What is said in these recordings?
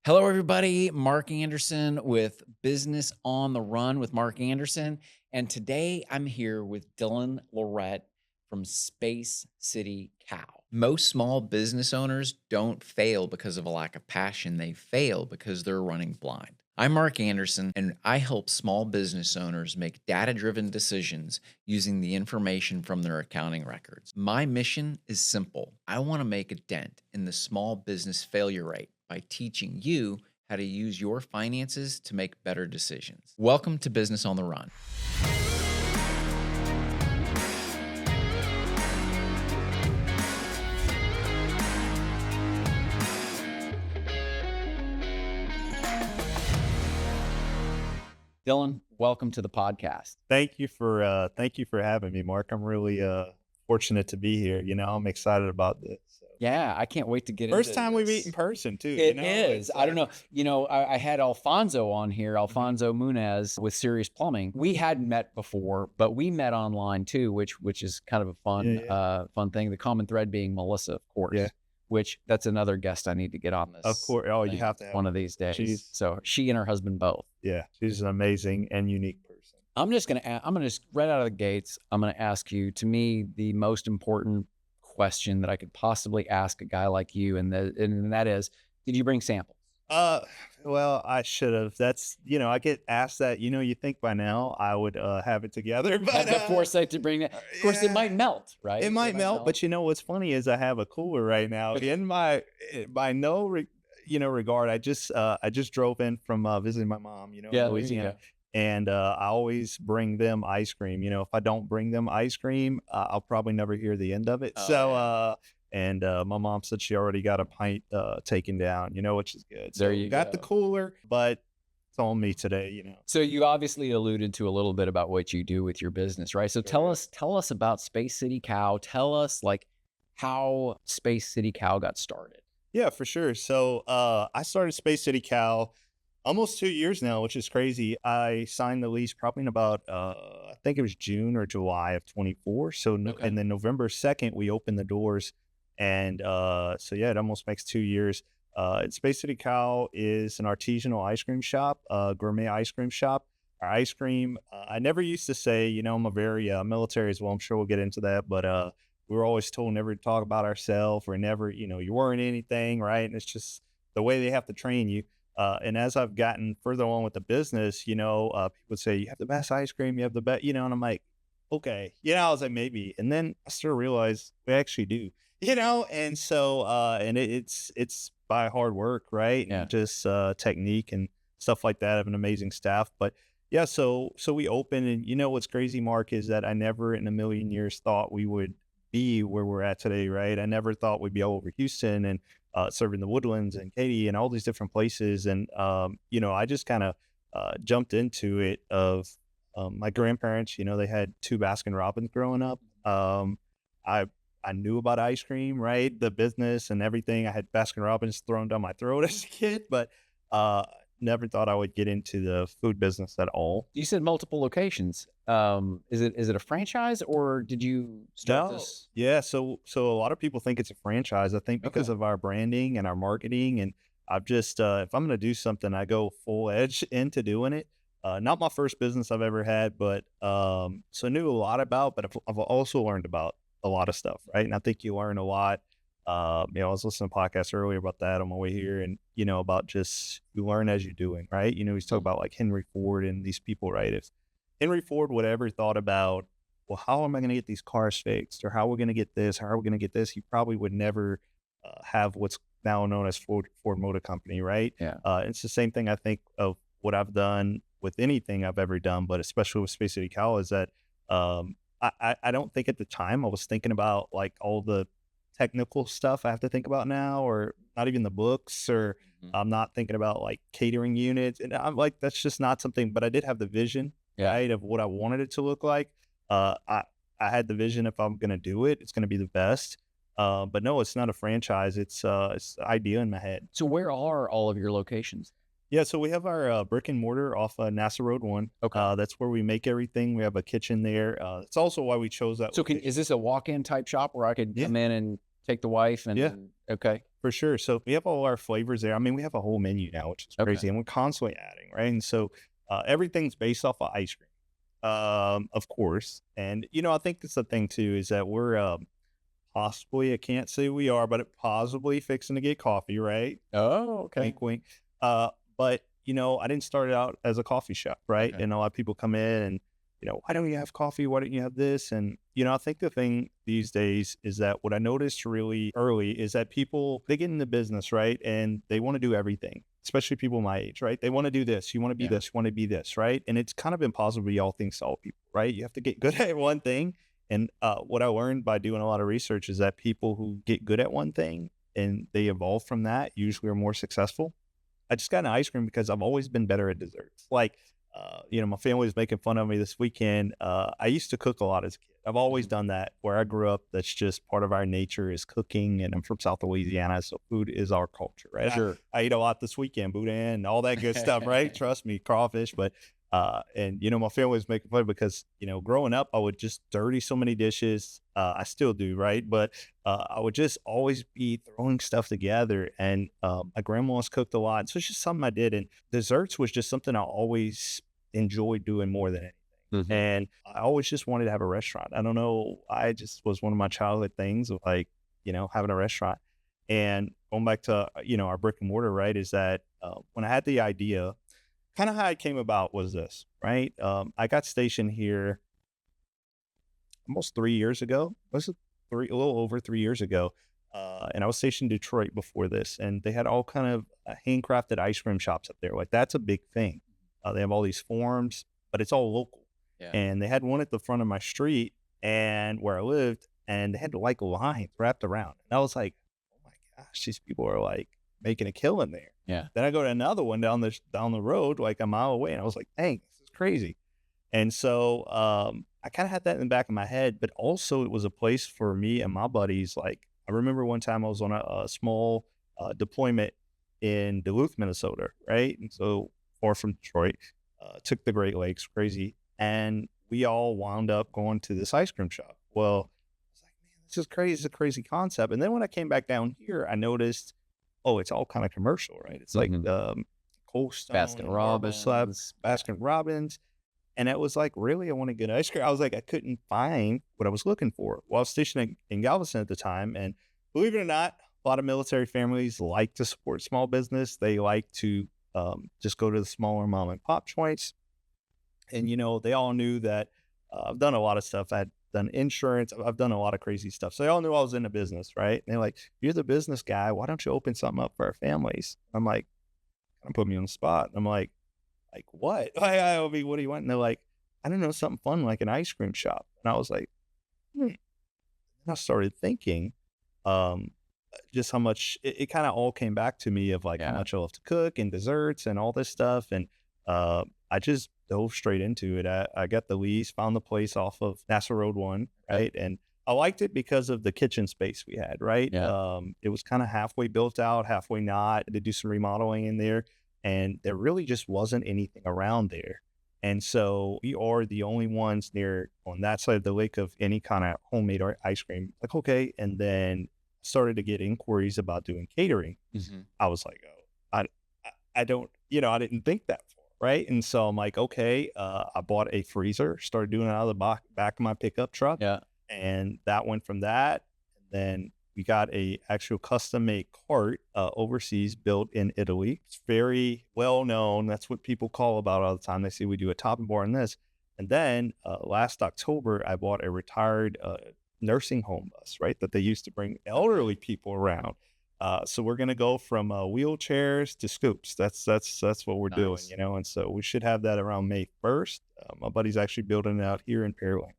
Hello, everybody. Mark Andersen with Business on the Run with Mark Andersen. And today I'm here with Dylan Lirette from Space City Cow. Most small business owners don't fail because of a lack of passion. They fail because they're running blind. I'm Mark Andersen, and I help small business owners make data-driven decisions using the information from their accounting records. My mission is simple. I want to make a dent in the small business failure rate by teaching you how to use your finances to make better decisions. Welcome to Business on the Run. Dylan, welcome to the podcast. Thank you for having me, Mark. I'm really fortunate to be here. I'm excited about this. So. Yeah, I can't wait to get First into time we this. meet in person too. It is. I don't know. I had Alfonso on here, Alfonso Munez with Serious Plumbing. We hadn't met before, but we met online too, which is kind of a fun thing. The common thread being Melissa, of course. Yeah. Which that's another guest I need to get on this. Of course. Oh, you have to have one of these days. So she and her husband both. Yeah, she's an amazing and unique person. I'm gonna just right out of the gates. I'm gonna ask you. To me, the most important question that I could possibly ask a guy like you, and that is, did you bring samples? Well, I should have. That's I get asked that. You think by now I would have it together, but Had the foresight to bring that. Of course, it might melt, right? It might melt, but what's funny is I have a cooler right now in my by no regard. I just drove in from visiting my mom, in Louisiana. And I always bring them ice cream. If I don't bring them ice cream, I'll probably never hear the end of it. My mom said she already got a pint taken down, which is good. So there you got go. the cooler, but it's on me today, So you obviously alluded to a little bit about what you do with your business, right? So tell us about Space City Cow. Tell us how Space City Cow got started. Yeah, for sure. So I started Space City Cow almost 2 years now, which is crazy. I signed the lease probably in about, I think it was June or July of 24. And then November 2nd, we opened the doors. And it almost makes 2 years. Space City Cow is an artisanal ice cream shop, gourmet ice cream shop. Our ice cream, I never used to say, I'm a very military as well. I'm sure we'll get into that. But we were always told never to talk about ourselves or never, you weren't anything, right? And it's just the way they have to train you. And as I've gotten further on with the business, people say, you have the best ice cream, you have the best, and I'm like, okay, I was like, maybe. And then I still realized we actually do, and so, and it's by hard work, right? Yeah. And just technique and stuff like that. I have an amazing staff, but yeah, so we open, and what's crazy, Mark, is that I never in a million years thought we would be where we're at today, right? I never thought we'd be all over Houston and serving the Woodlands and Katy and all these different places. And, I just kind of jumped into it of my grandparents, they had 2 Baskin Robbins growing up. I knew about ice cream, right? The business and everything. I had Baskin Robbins thrown down my throat as a kid, but never thought I would get into the food business at all. You said multiple locations. Is it a franchise, or did you start this? Yeah, so a lot of people think it's a franchise. I think because of our branding and our marketing, and I've just if I'm going to do something, I go full edge into doing it. Not my first business I've ever had, but so I knew a lot about, but I've also learned about a lot of stuff, right? And I think you learn a lot. I was listening to a podcast earlier about that on my way here, and about just you learn as you're doing, right? He's talking about like Henry Ford and these people, right? If Henry Ford would ever thought about, well, how am I going to get these cars fixed, or how are we going to get this, how are we going to get this, he probably would never have what's now known as Ford Motor Company, right? Yeah. It's the same thing I think of what I've done with anything I've ever done, but especially with Space City Cow, is that I don't think at the time I was thinking about like all the technical stuff I have to think about now, or not even the books, or I'm not thinking about like catering units. And I'm like, that's just not something, but I did have the vision, right, of what I wanted it to look like. I had the vision, if I'm going to do it, it's going to be the best. But no, it's not a franchise. It's the idea in my head. So where are all of your locations? Yeah, so we have our brick and mortar off NASA Road 1. Okay. That's where we make everything. We have a kitchen there. It's also why we chose that. So is this a walk-in type shop where I could come in and take the wife Yeah, and okay. for sure. So we have all our flavors there. I mean, we have a whole menu now, which is Okay. crazy, and we're constantly adding, right? And so everything's based off of ice cream, of course. And I think that's the thing too is that we're possibly, I can't say we are, but possibly fixing to get coffee, right? Oh, okay. Wink, wink. But I didn't start out as a coffee shop, right? Okay. And a lot of people come in and, why don't you have coffee? Why don't you have this? And I think the thing these days is that what I noticed really early is that people they get into business, right, and they want to do everything. Especially people my age, right? They want to do this. You want to be Yeah. this. You want to be this, right? And it's kind of impossible to be all things to all people, right? You have to get good at one thing. And what I learned by doing a lot of research is that people who get good at one thing and they evolve from that usually are more successful. I just got an ice cream because I've always been better at desserts. Like, my family was making fun of me this weekend. I used to cook a lot as a kid. I've always Mhm. done that. Where I grew up, that's just part of our nature is cooking. And I'm from South Louisiana, so food is our culture, right? Sure. I ate a lot this weekend, boudin and all that good stuff, right? Trust me, crawfish. But and my family was making fun because growing up, I would just dirty so many dishes. I still do, right? But I would just always be throwing stuff together. And my grandma's cooked a lot. So it's just something I did. And desserts was just something I always enjoyed doing more than anything. Mhm. And I always just wanted to have a restaurant. I don't know. I just was one of my childhood things of like, having a restaurant. And going back to, our brick and mortar, right, is that when I had the idea, kind of how it came about was this, right? I got stationed here almost 3 years ago. Was it a little over 3 years ago? And I was stationed in Detroit before this, and they had all kind of handcrafted ice cream shops up there. Like that's a big thing. They have all these forms, but it's all local. Yeah. And they had one at the front of my street and where I lived, and they had like lines wrapped around. And I was like, oh my gosh, these people are like making a killing there. Yeah. Then I go to another one down the road, like a mile away, and I was like, dang, this is crazy. And so I kind of had that in the back of my head, but also it was a place for me and my buddies. Like I remember one time I was on a small deployment in Duluth, Minnesota, right? And so far from Detroit, took the Great Lakes, crazy. And we all wound up going to this ice cream shop. Well, I was like, man, this is crazy. It's a crazy concept. And then when I came back down here, I noticed, oh, it's all kind of commercial, right? It's like Mhm. Cold Stone Baskin and Marble Slab, Robbins. Baskin Robbins. And it was like, really, I want to get ice cream. I was like, I couldn't find what I was looking for. Well, I was stationed in Galveston at the time. And believe it or not, a lot of military families like to support small business. They like to just go to the smaller mom and pop joints. And, they all knew that I've done a lot of stuff. I'd done insurance. I've done a lot of crazy stuff. So they all knew I was in the business, right? And they're like, you're the business guy. Why don't you open something up for our families? I'm like, kind of put me on the spot. I'm like what? I mean, what do you want? And they're like, I don't know, something fun like an ice cream shop. And I was like, hmm. And I started thinking, um, just how much it kind of all came back to me of like how Yeah. much I love to cook and desserts and all this stuff. And I just dove straight into it. I got the lease, found the place off of NASA Road 1, Okay. right? And I liked it because of the kitchen space we had, right? Yeah. It was kind of halfway built out, halfway not. To do some remodeling in there, and there really just wasn't anything around there. And so we are the only ones near on that side of the lake of any kind of homemade ice cream. Like, okay. And then started to get inquiries about doing catering. Mhm. I was like, oh, I don't, I didn't think that far. Right. And so I'm like, okay, I bought a freezer, started doing it out of the back of my pickup truck. Yeah. And that went from that. And then we got a actual custom made cart overseas built in Italy. It's very well known. That's what people call about all the time. They say we do a top and bar on this. And then last October, I bought a retired nursing home bus, right, that they used to bring elderly people around. So we're gonna go from wheelchairs to scoops. That's what we're doing, Nice. And so we should have that around May 1st. My buddy's actually building it out here in Pearland.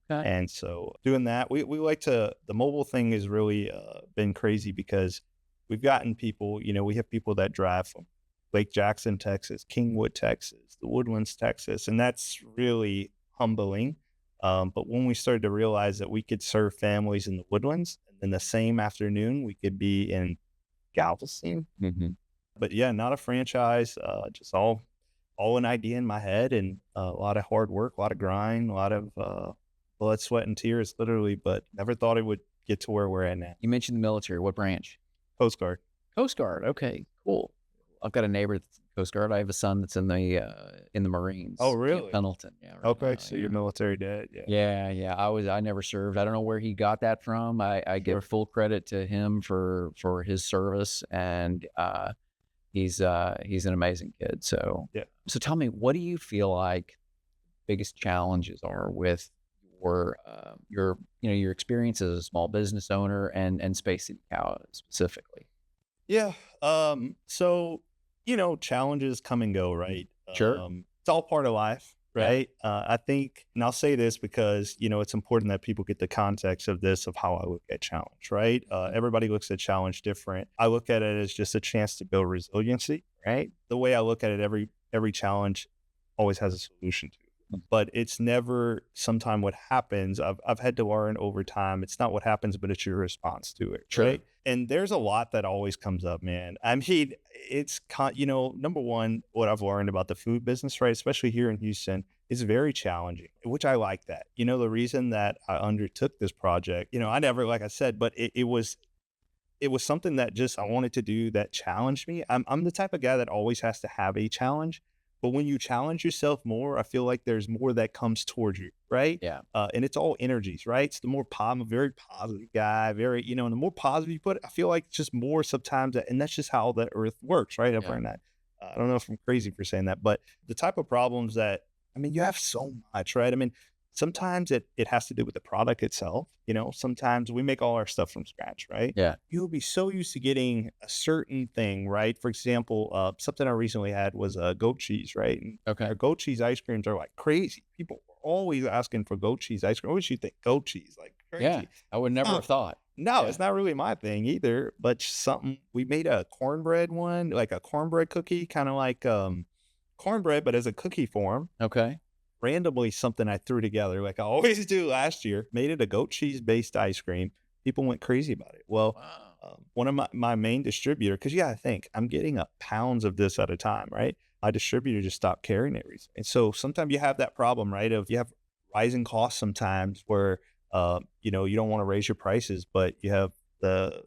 Okay. And so doing that, we like to, the mobile thing has really been crazy because we've gotten people, we have people that drive from Lake Jackson, Texas, Kingwood, Texas, the Woodlands, Texas, and that's really humbling. But when we started to realize that we could serve families in the Woodlands, and then the same afternoon we could be in Galveston. Mhm. But yeah, not a franchise, just all an idea in my head, and a lot of hard work, a lot of grind, a lot of blood, sweat, and tears, literally. But never thought it would get to where we're at now. You mentioned the military. What branch? Coast Guard. Coast Guard. Okay, cool. I've got a neighbor that's Coast Guard. I have a son that's in the Marines. Oh, Camp really? Pendleton. Yeah. Right Okay, now, so yeah. you're military dad. Yeah. Yeah. I never served. I don't know where he got that from. I Sure. give full credit to him for his service, and he's an amazing kid. So Yeah. So tell me, what do you feel like biggest challenges are with your experience as a small business owner and Space City Cow specifically? Yeah. So, challenges come and go, right? Sure. It's all part of life, Yeah. right? I think, and I'll say this because, it's important that people get the context of this, of how I look at challenge, right? Everybody looks at challenge different. I look at it as just a chance to build resiliency, right? The way I look at it, every challenge always has a solution to it. But it's never sometime what happens. I've had to learn over time. It's not what happens, but it's your response to it. Sure. Right. And there's a lot that always comes up, man. I mean, it's number one, what I've learned about the food business, right, especially here in Houston, is very challenging, which I like that. The reason that I undertook this project, I never, like I said, but it was something that just I wanted to do that challenged me. I'm the type of guy that always has to have a challenge. But when you challenge yourself more, I feel like there's more that comes towards you, right? Yeah. And it's all energies, right? It's the more positive, very positive guy, very, and the more positive you put it, I feel like just more sometimes, and that's just how the earth works, right? I've learned that. I don't know if I'm crazy for saying that, but the type of problems that, you have so much, right? Sometimes it has to do with the product itself. Sometimes we make all our stuff from scratch, right? Yeah. You'll be so used to getting a certain thing, right? For example, something I recently had was goat cheese, right? And Okay. our goat cheese ice creams are like crazy. People are always asking for goat cheese ice cream. What you think? Goat cheese, like crazy. Yeah. I would never have thought. No, Yeah. it's not really my thing either, but something we made a cornbread one, like a cornbread cookie, kind of like cornbread, but as a cookie form. Okay. Randomly, something I threw together, like I always do last year, made it a goat cheese based ice cream. People went crazy about it. Well, Wow. one of my main distributor, because I think I'm getting pounds of this at a time, right? My distributor just stopped carrying it recently. And so sometimes you have that problem, right? Of you have rising costs sometimes where, you don't want to raise your prices, but you have the,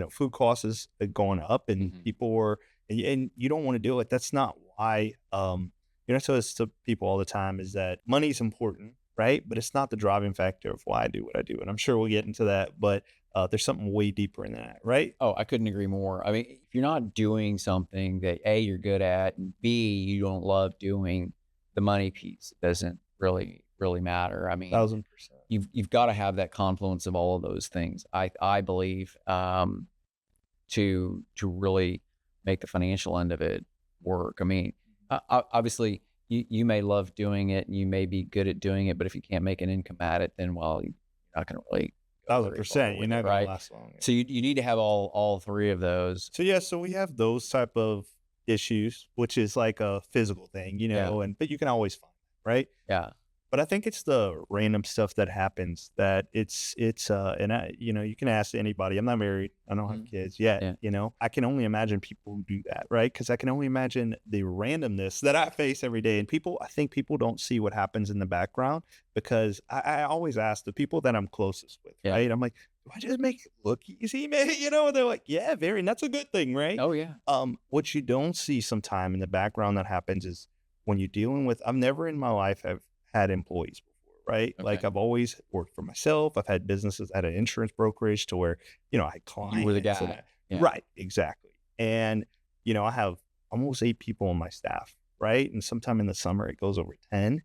food costs is going up and people are, and you don't want to do it. That's not why, so it's to people all the time is that money's important, right? But it's not the driving factor of why I do what I do. And I'm sure we'll get into that, but there's something way deeper in that, right? Oh, I couldn't agree more. If you're not doing something that A, you're good at, and B, you don't love doing, the money piece doesn't really matter. 1,000%. You've got to have that confluence of all of those things. I believe to really make the financial end of it work. Obviously, you may love doing it and you may be good at doing it, but if you can't make an income at it, then you're not going to really. 1,000%. You're not going to last long. So you need to have all three of those. So we have those type of issues, which is like a physical thing, but you can always find that, right? Yeah. But I think it's the random stuff that happens that it's and I, you can ask anybody. I'm not married. I don't have kids yet. Yeah. I can only imagine people who do that, right? Because I can only imagine the randomness that I face every day. And I think people don't see what happens in the background because I always ask the people that I'm closest with, right? I'm like, do I just make it look easy, man? And they're like, yeah, very, and that's a good thing, right? Oh yeah. What you don't see sometime in the background that happens is when you're dealing with, I've never in my life have had employees before, right? Okay. Like I've always worked for myself. I've had businesses at an insurance brokerage to where, I had clients. You were the guy. Yeah. Right. Exactly. And, I have almost 8 people on my staff, right? And sometime in the summer, it goes over 10,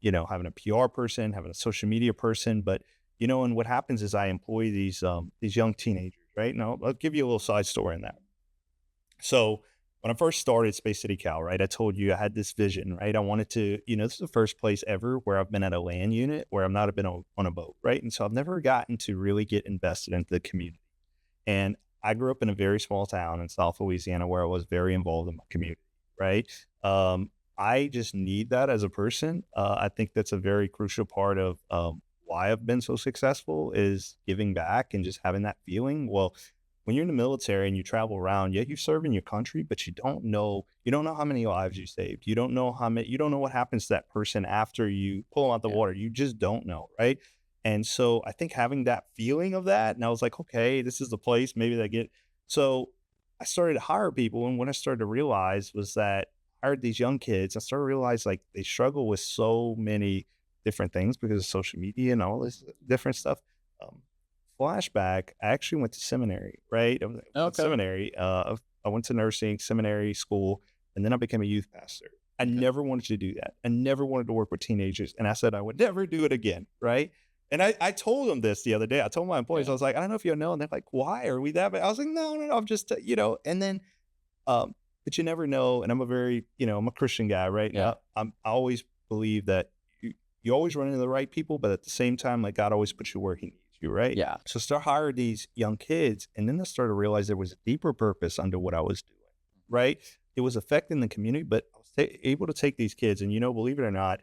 having a PR person, having a social media person. But, and what happens is I employ these young teenagers, right? Now I'll give you a little side story on that. So when I first started Space City Cow, right, I told you I had this vision, right? I wanted to, this is the first place ever where I've been at a land unit where I've not been on a boat, right? And so I've never gotten to really get invested into the community. And I grew up in a very small town in South Louisiana where I was very involved in my community, right? I just need that as a person. I think that's a very crucial part of why I've been so successful is giving back and just having that feeling. Well, when you're in the military and you travel around, yeah, you serve in your country, but you don't know how many lives you saved. You don't know what happens to that person after you pull them out the water. You just don't know, right? And so I think having that feeling of that, and I was like, okay, this is the place. Maybe they get. So I started to hire people, and what I started to realize was that I hired these young kids. I started to realize like they struggle with so many different things because of social media and all this different stuff. Um, Flashback, I actually went to seminary, right? I was in Okay. seminary. I went to nursing, seminary, school, and then I became a youth pastor. I Okay. never wanted to do that. I never wanted to work with teenagers. And I said I would never do it again, right? And I told them this the other day. I told my employees, I Yeah. was like, I don't know if you know. And they're like, why are we that bad? I was like, no, no, no. I'm just, and then, but you never know. And I'm a very, I'm a Christian guy, right? Yeah. I always believe that you always run into the right people, but at the same time, like God always puts you where he needs you, right? Yeah. So start hiring these young kids. And then I started to realize there was a deeper purpose under what I was doing, right? It was affecting the community, but I was able to take these kids and, believe it or not,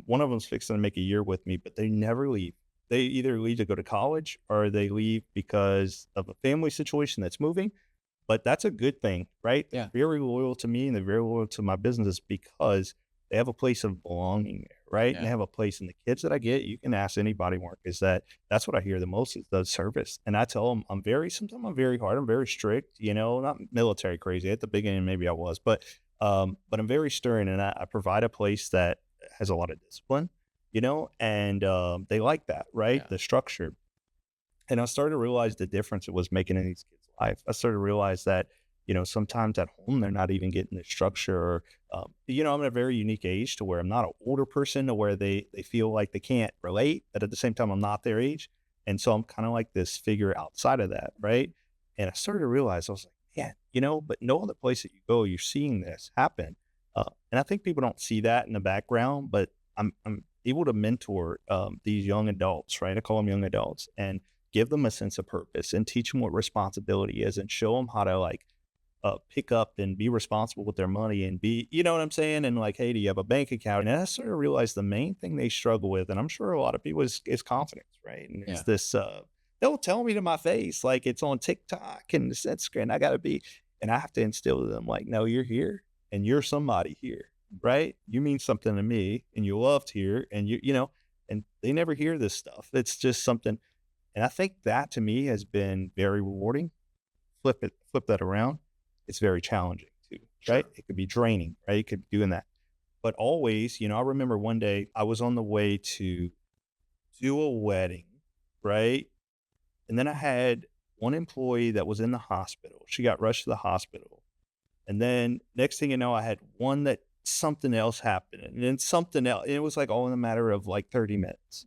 one of them's fixing to make a year with me, but they never leave. They either leave to go to college or they leave because of a family situation that's moving. But that's a good thing, right? Yeah. They're very loyal to me and they're very loyal to my business because they have a place of belonging there, right? And they Yeah. have a place. And the kids that I get, you can ask anybody, Mark, is that's what I hear the most is the service. And I tell them sometimes I'm very hard, I'm very strict, not military crazy. At the beginning, maybe I was, but I'm very stern and I provide a place that has a lot of discipline, and they like that, right? Yeah. The structure. And I started to realize the difference it was making in these kids' life. I started to realize that, sometimes at home they're not even getting the structure. Or, I'm at a very unique age to where I'm not an older person to where they feel like they can't relate, but at the same time I'm not their age, and so I'm kind of like this figure outside of that, right? And I started to realize I was like, yeah, but no other place that you go, you're seeing this happen, and I think people don't see that in the background, but I'm able to mentor these young adults, right? I call them young adults, and give them a sense of purpose and teach them what responsibility is and show them how to pick up and be responsible with their money and be, you know what I'm saying? And like, hey, do you have a bank account? And I sort of realized the main thing they struggle with, and I'm sure a lot of people is confidence, right? And it's Yeah. this, they'll tell me to my face, like it's on TikTok and it's Instagram. I got to be, and I have to instill to them like, no, you're here and you're somebody here, right? You mean something to me and you're loved here and and they never hear this stuff. It's just something. And I think that to me has been very rewarding. Flip that around. It's very challenging too, right? Sure. It could be draining, right? You could be doing that. But always, I remember one day I was on the way to do a wedding, right? And then I had one employee that was in the hospital. She got rushed to the hospital. And then next thing you know, I had one that something else happened and then something else. And it was like all in a matter of like 30 minutes.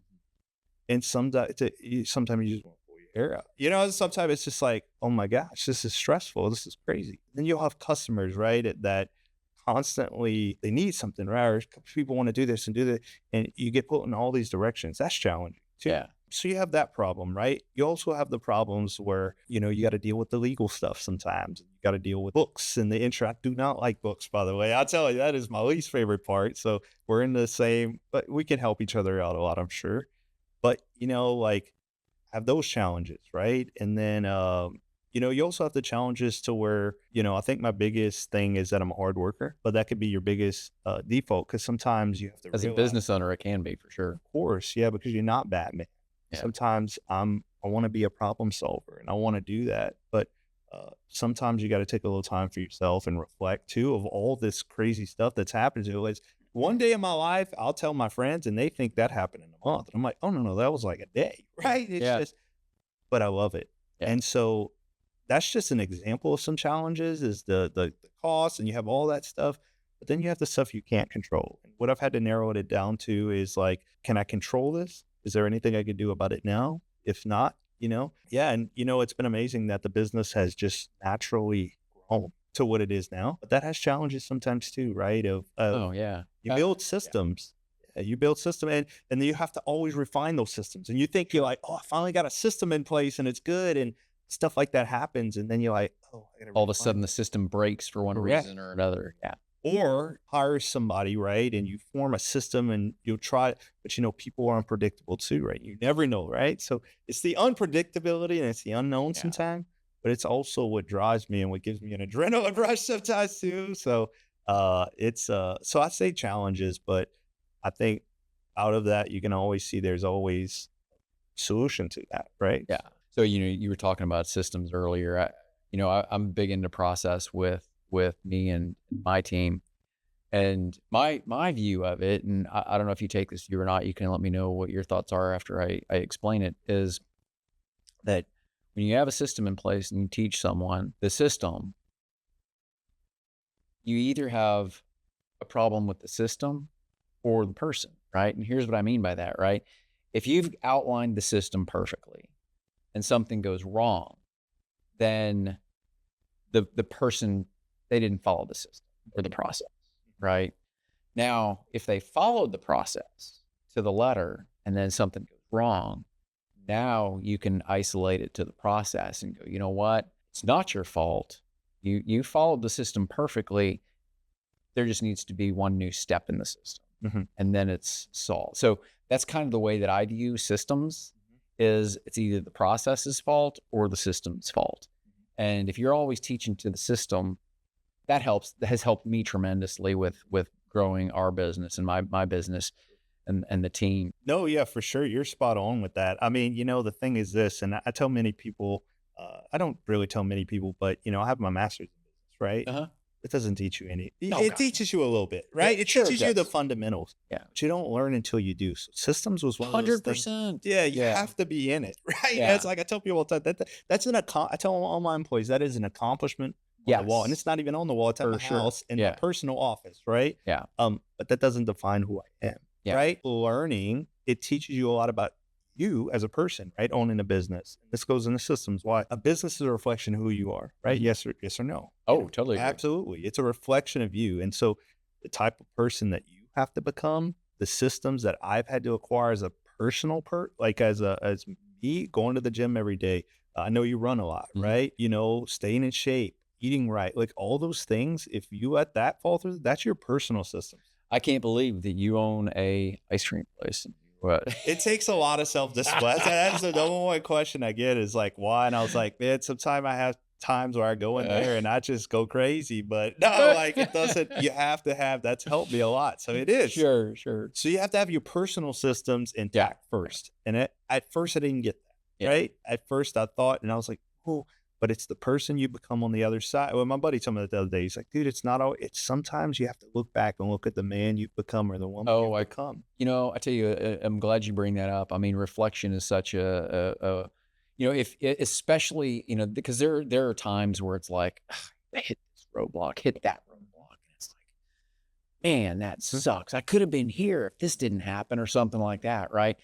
And sometimes you just want to pull your hair out. Sometimes it's just like, oh my gosh, this is stressful. This is crazy. Then you'll have customers, right, that constantly they need something, right? Or people want to do this and do that. And you get put in all these directions. That's challenging too. Yeah. So you have that problem, right? You also have the problems where, you got to deal with the legal stuff sometimes. You got to deal with books and the intro. I do not like books, by the way. I'll tell you, that is my least favorite part. So we're in the same, but we can help each other out a lot, I'm sure. But, like have those challenges, right? And then, you also have the challenges to where, I think my biggest thing is that I'm a hard worker, but that could be your biggest default because sometimes you have to As a realize, business owner, it can be for sure. of course, yeah, because you're not Batman. Yeah. Sometimes I want to be a problem solver and I want to do that, but sometimes you got to take a little time for yourself and reflect too of all this crazy stuff that's happened to us. One day in my life, I'll tell my friends and they think that happened in a month. And I'm like, oh, no, that was like a day, right? It's Yeah. just, but I love it. Yeah. And so that's just an example of some challenges is the cost and you have all that stuff, but then you have the stuff you can't control. And what I've had to narrow it down to is like, can I control this? Is there anything I could do about it now? If not, yeah. And, it's been amazing that the business has just naturally grown to what it is now, but that has challenges sometimes too, right? Oh yeah. You build systems. You build system and then you have to always refine those systems. And you think you're like, oh, I finally got a system in place and it's good. And stuff like that happens. And then you're like, oh, I gotta All of a refine sudden it. the system breaks for one Correct. reason or another. Yeah. Or hire somebody, right? And you form a system and you'll try, but people are unpredictable too, right? You never know, right? So it's the unpredictability and it's the unknown Yeah. sometimes, but it's also what drives me and what gives me an adrenaline rush sometimes too. So so I say challenges, but I think out of that you can always see there's always solution to that, right? Yeah. So, you were talking about systems earlier. I'm big into process with me and my team. And my view of it, and I don't know if you take this view or not, you can let me know what your thoughts are after I explain it, is that when you have a system in place and you teach someone the system, you either have a problem with the system or the person, right? And here's what I mean by that, right? If you've outlined the system perfectly and something goes wrong, then the person, they didn't follow the system or the process, right? Now, if they followed the process to the letter and then something goes wrong, now you can isolate it to the process and go, you know what? It's not your fault. You followed the system perfectly. There just needs to be one new step in the system, and then it's solved. So that's kind of the way that I view systems, is it's either the process's fault or the system's fault. And if you're always teaching to the system, that has helped me tremendously with growing our business and my business and the team. No, yeah, for sure. You're spot on with that. I mean, the thing is this, and I tell many people, I don't really tell many people, but I have my master's in business, right? Uh-huh. It doesn't teach you any. Oh, It God. teaches you a little bit, right? Yeah, It sure it teaches you the does. fundamentals. Yeah. But you don't learn until you do. So systems was one of those things. 100%. Yeah, you Yeah. have to be in it, right? Yeah. It's like I tell people all the time that's I tell all my employees that is an accomplishment on the wall, and Yes. it's not even on the wall. It's at For my sure. house in Yeah. my personal office, right? Yeah. But that doesn't define who I am, Yeah. right? Learning, it teaches you a lot about you as a person, right? Owning a business. This goes into systems. Why? A business is a reflection of who you are, right? Yes or no. Oh, totally agree. Absolutely. It's a reflection of you. And so the type of person that you have to become, the systems that I've had to acquire as a personal like as me going to the gym every day. I know you run a lot, right? Staying in shape, eating right, like all those things. If you let that fall through, that's your personal systems. I can't believe that you own a ice cream place. What? It takes a lot of self-discipline. That's the number one question I get is like, why? And I was like, man, sometimes I have times where I go in there and I just go crazy, but no, like it doesn't, you have to have, that's helped me a lot. So it is. Sure. So you have to have your personal systems intact first. And at first I didn't get that, right? At first I thought, and I was like, oh, but it's the person you become on the other side. Well, my buddy told me that the other day. He's like, dude, it's not all, it's sometimes you have to look back and look at the man you've become or the woman you've become. I tell you, I'm glad you bring that up. I mean, reflection is such especially, because there are times where it's like, I hit this roadblock, hit that roadblock. And it's like, man, that sucks. I could have been here if this didn't happen or something like that. Right.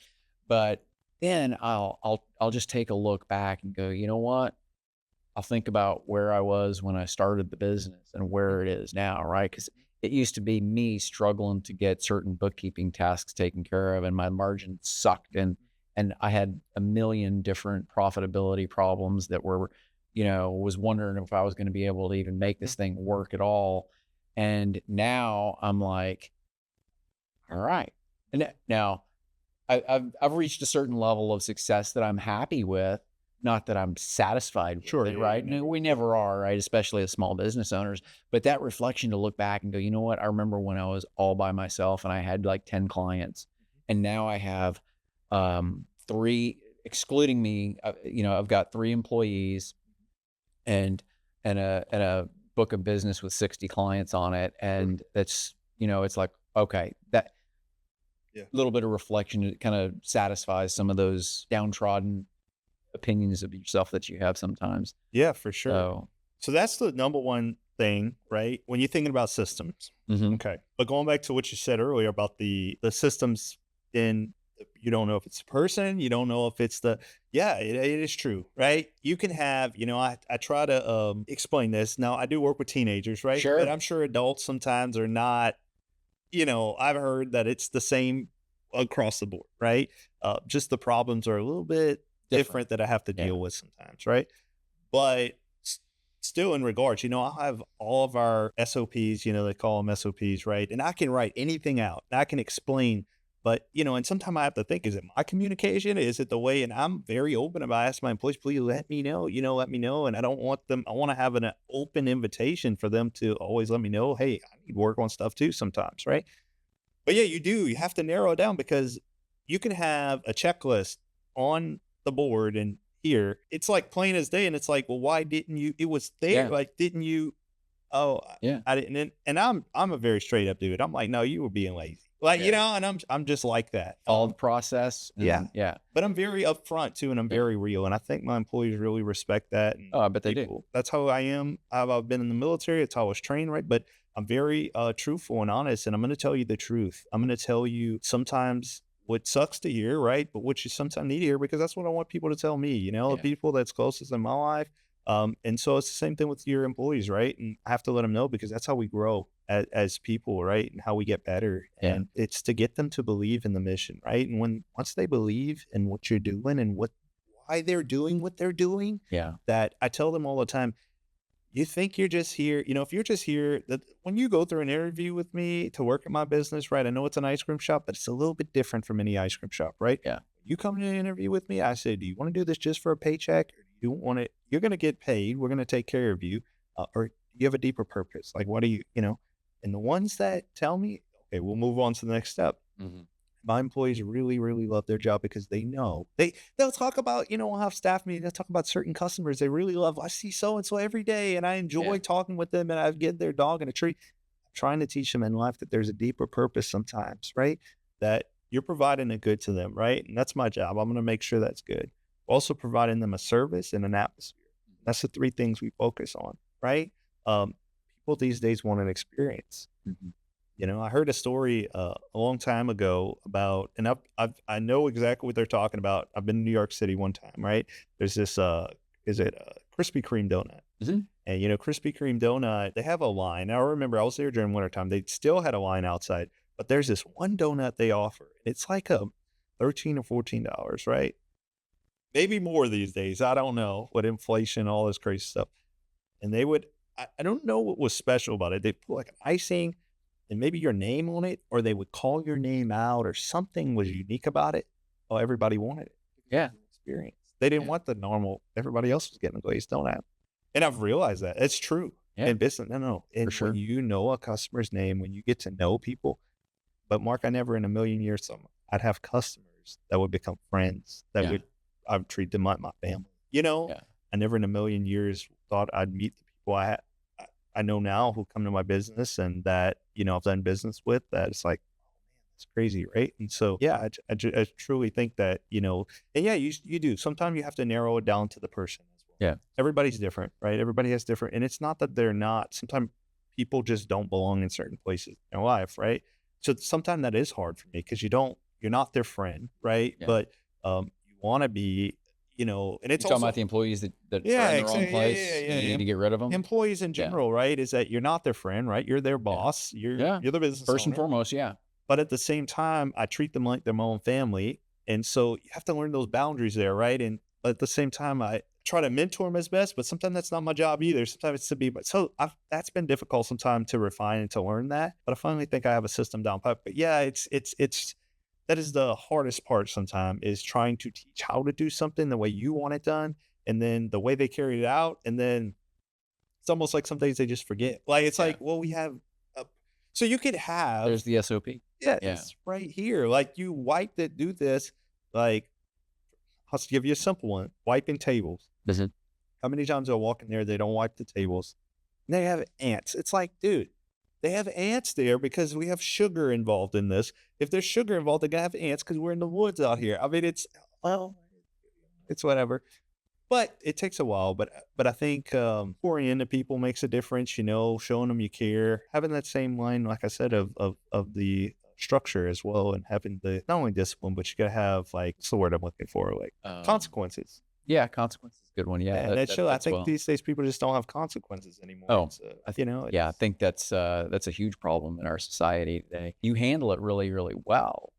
But then I'll just take a look back and go, you know what? I'll think about where I was when I started the business and where it is now, right? Because it used to be me struggling to get certain bookkeeping tasks taken care of, and my margin sucked, and I had a million different profitability problems that were, was wondering if I was going to be able to even make this thing work at all. And now I'm like, all right, and now I've reached a certain level of success that I'm happy with. Not that I'm satisfied with it, right? No, we never are, right? Especially as small business owners. But that reflection to look back and go, you know what? I remember when I was all by myself and I had like 10 clients, and now I have 3, excluding me. I've got 3 employees and a book of business with 60 clients on it, and that's it's like, okay, that little bit of reflection kind of satisfies some of those downtrodden opinions of yourself that you have sometimes. Yeah, for sure. So that's the number one thing, right? When you're thinking about systems. Okay. But going back to what you said earlier about the systems, in you don't know if it's a person, you don't know if it's it is true, right? You can have, I try to explain this. Now I do work with teenagers, right? Sure. But I'm sure adults sometimes are not, I've heard that it's the same across the board, right? Just the problems are a little bit different that I have to deal with sometimes, right? But still in regards, I have all of our SOPs, they call them SOPs, right? And I can write anything out. I can explain, but, and sometimes I have to think, is it my communication? Is it the way? And I'm very open about asking my employees, please let me know, let me know. And I don't want them, I want to have an open invitation for them to always let me know, hey, I need work on stuff too sometimes, right? But yeah, you have to narrow it down, because you can have a checklist on the board and here, it's like plain as day. And it's like, well, why didn't you? It was there. Yeah. Like, didn't you? Oh, Yeah. I didn't. And I'm a very straight up dude. I'm like, no, you were being lazy. Like, Yeah. and I'm just like that. Follow the process. Yeah. Yeah. But I'm very upfront too, and I'm Yeah. very real. And I think my employees really respect that. And Oh, I bet they do. that's how I am. I've been in the military. It's how I was trained, right? But I'm very truthful and honest. And I'm going to tell you the truth. I'm going to tell you sometimes what sucks to hear, right? But what you sometimes need to hear, because that's what I want people to tell me, the Yeah. people that's closest in my life. And so it's the same thing with your employees, right? And I have to let them know, because that's how we grow as people, right? And how we get better. Yeah. And it's to get them to believe in the mission, right? And once they believe in what you're doing and why they're doing what they're doing, Yeah. that I tell them all the time, you think you're just here, if you're just here, that when you go through an interview with me to work at my business, right? I know it's an ice cream shop, but it's a little bit different from any ice cream shop, right? Yeah. You come to an interview with me, I say, do you want to do this just for a paycheck? Or do you want to, you're going to get paid. We're going to take care of you. Or do you have a deeper purpose? Like, what do you, and the ones that tell me, okay, we'll move on to the next step. Mm-hmm. My employees really, really love their job, because they know they'll talk about, we'll have staff meetings. They'll talk about certain customers they really love. I see so-and-so every day and I enjoy talking with them, and I get their dog and a treat. I'm trying to teach them in life that there's a deeper purpose sometimes, right? That you're providing a good to them, right? And that's my job. I'm going to make sure that's good. Also providing them a service and an atmosphere. That's the three things we focus on, right? People these days want an experience. Mm-hmm. I heard a story a long time ago about, and I know exactly what they're talking about. I've been to New York City one time, right? There's this, is it a Krispy Kreme donut? Mm-hmm. And, Krispy Kreme donut, they have a line. Now, I remember I was there during wintertime. They still had a line outside, but there's this one donut they offer. It's like a $13 or $14, right? Maybe more these days. I don't know, with inflation, all this crazy stuff. And they would, I don't know what was special about it. They put like an icing and maybe your name on it, or they would call your name out, or something was unique about it. Oh, everybody wanted it. Yeah. Experience. They didn't want the normal, everybody else was getting a glazed donut. And I've realized that it's true in business. No. And For sure. when you know a customer's name, when you get to know people, but Mark, I never in a million years, I'd have customers that would become friends, that I would treat them like my family. I never in a million years thought I'd meet the people I know now who come to my business, and that, I've done business with, that it's like, oh man, that's crazy. Right. And so, I truly think that, and you do. Sometimes you have to narrow it down to the person as well. Yeah. Everybody's different, right? Everybody has different, and it's not that they're not, sometimes people just don't belong in certain places in their life. Right. So sometimes that is hard for me, because you're not their friend. Right. Yeah. But, you want to be, and it's You're talking about the employees that are in their own place. You need to get rid of them. Employees in general, right? Is that you're not their friend, right? You're their boss. You're the business First and owner. foremost. Yeah. But at the same time, I treat them like they're my own family. And so you have to learn those boundaries there, right? And at the same time, I try to mentor them as best, but sometimes that's not my job either. Sometimes it's to be, that's been difficult sometimes to refine and to learn that. But I finally think I have a system down pat. But yeah, it's that is the hardest part sometimes, is trying to teach how to do something the way you want it done, and then the way they carry it out. And then it's almost like some days they just forget. Like, it's like, well, we have, so you could have. There's the SOP. Yeah, it's right here. Like, you wipe it, do this. Like, I'll give you a simple one. Wiping tables. Does it? How many times they'll walk in there, they don't wipe the tables. And they have ants. It's like, dude, they have ants there because we have sugar involved in this. If there's sugar involved, they're going to have ants because we're in the woods out here. I mean, it's whatever. But it takes a while. But I think pouring into people makes a difference, showing them you care. Having that same line, like I said, of the structure as well, and having the, not only discipline, but you got to have, like, what's the word I'm looking for? Like, consequences. Yeah, consequences is a good one. Yeah. And I think these days people just don't have consequences anymore. Oh, I think that's a huge problem in our society today. You handle it really, really well.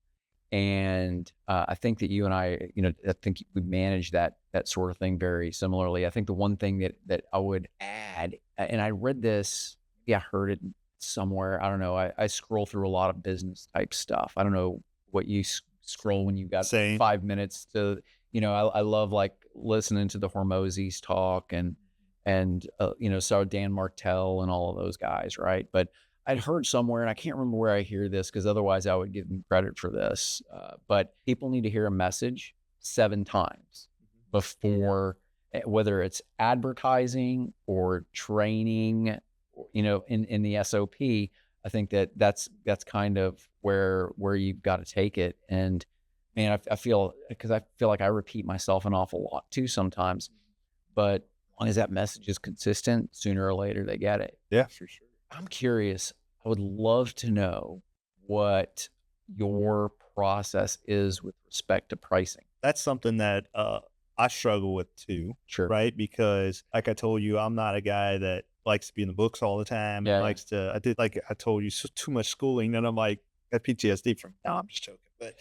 And I think that you and I think we manage that sort of thing very similarly. I think the one thing that I would add, and I read this, I heard it somewhere. I don't know. I scroll through a lot of business type stuff. I don't know what you scroll when you got 5 minutes to, I love, like, listening to the Hormozis talk and so Dan Martell and all of those guys. Right. But I'd heard somewhere, and I can't remember where I hear this, because otherwise I would give them credit for this. But people need to hear a message 7 times before, whether it's advertising or training, in the SOP. I think that's kind of where you've got to take it. And man, I feel like I repeat myself an awful lot too sometimes, but as long as that message is consistent, sooner or later they get it. Yeah, for sure. I'm curious. I would love to know what your process is with respect to pricing. That's something that I struggle with too. Sure. Right. Because like I told you, I'm not a guy that likes to be in the books all the time. Yeah, Likes to, I did, like I told you, too much schooling. And I'm like, got PTSD from, no, I'm just joking. But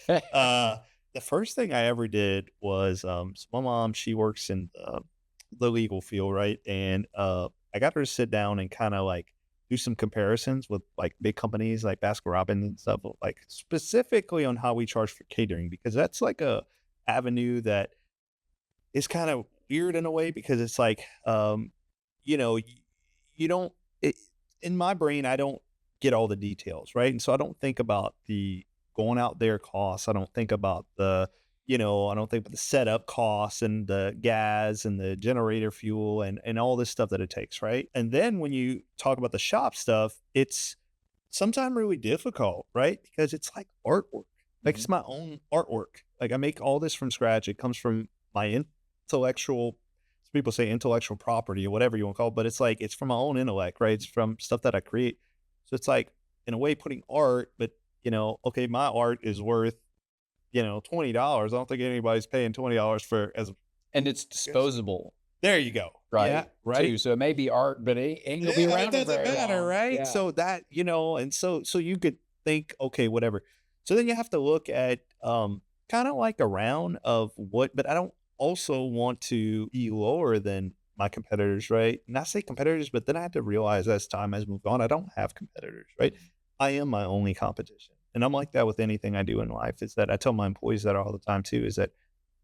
the first thing I ever did was, so my mom, she works in the legal field. Right. And I got her to sit down and kind of like do some comparisons with like big companies like Baskin Robbins and stuff, like specifically on how we charge for catering, because that's like a avenue that is kind of weird in a way, because it's like, you know, you don't, in my brain, I don't get all the details, right? And so I don't think about the going out there costs. I don't think about I don't think about the setup costs and the gas and the generator fuel and all this stuff that it takes, right? And then when you talk about the shop stuff, it's sometimes really difficult, right? Because it's like artwork. Like it's my own artwork. Like I make all this from scratch. It comes from my intellectual, people say intellectual property or whatever you want to call it, but it's like, it's from my own intellect, right? It's from stuff that I create. So it's like, in a way, putting art, but okay, my art is worth, $20. I don't think anybody's paying $20 for and it's disposable. There you go. Right. Yeah, right. Too. So it may be art, but it ain't gonna be around. It doesn't matter, right? Yeah. So that, and so you could think, okay, whatever. So then you have to look at kind of like a round of what, but I don't also want to be lower than my competitors, right? And I say competitors, but then I have to realize as time has moved on, I don't have competitors, right? I am my only competition. And I'm like that with anything I do in life, is that I tell my employees that all the time too, is that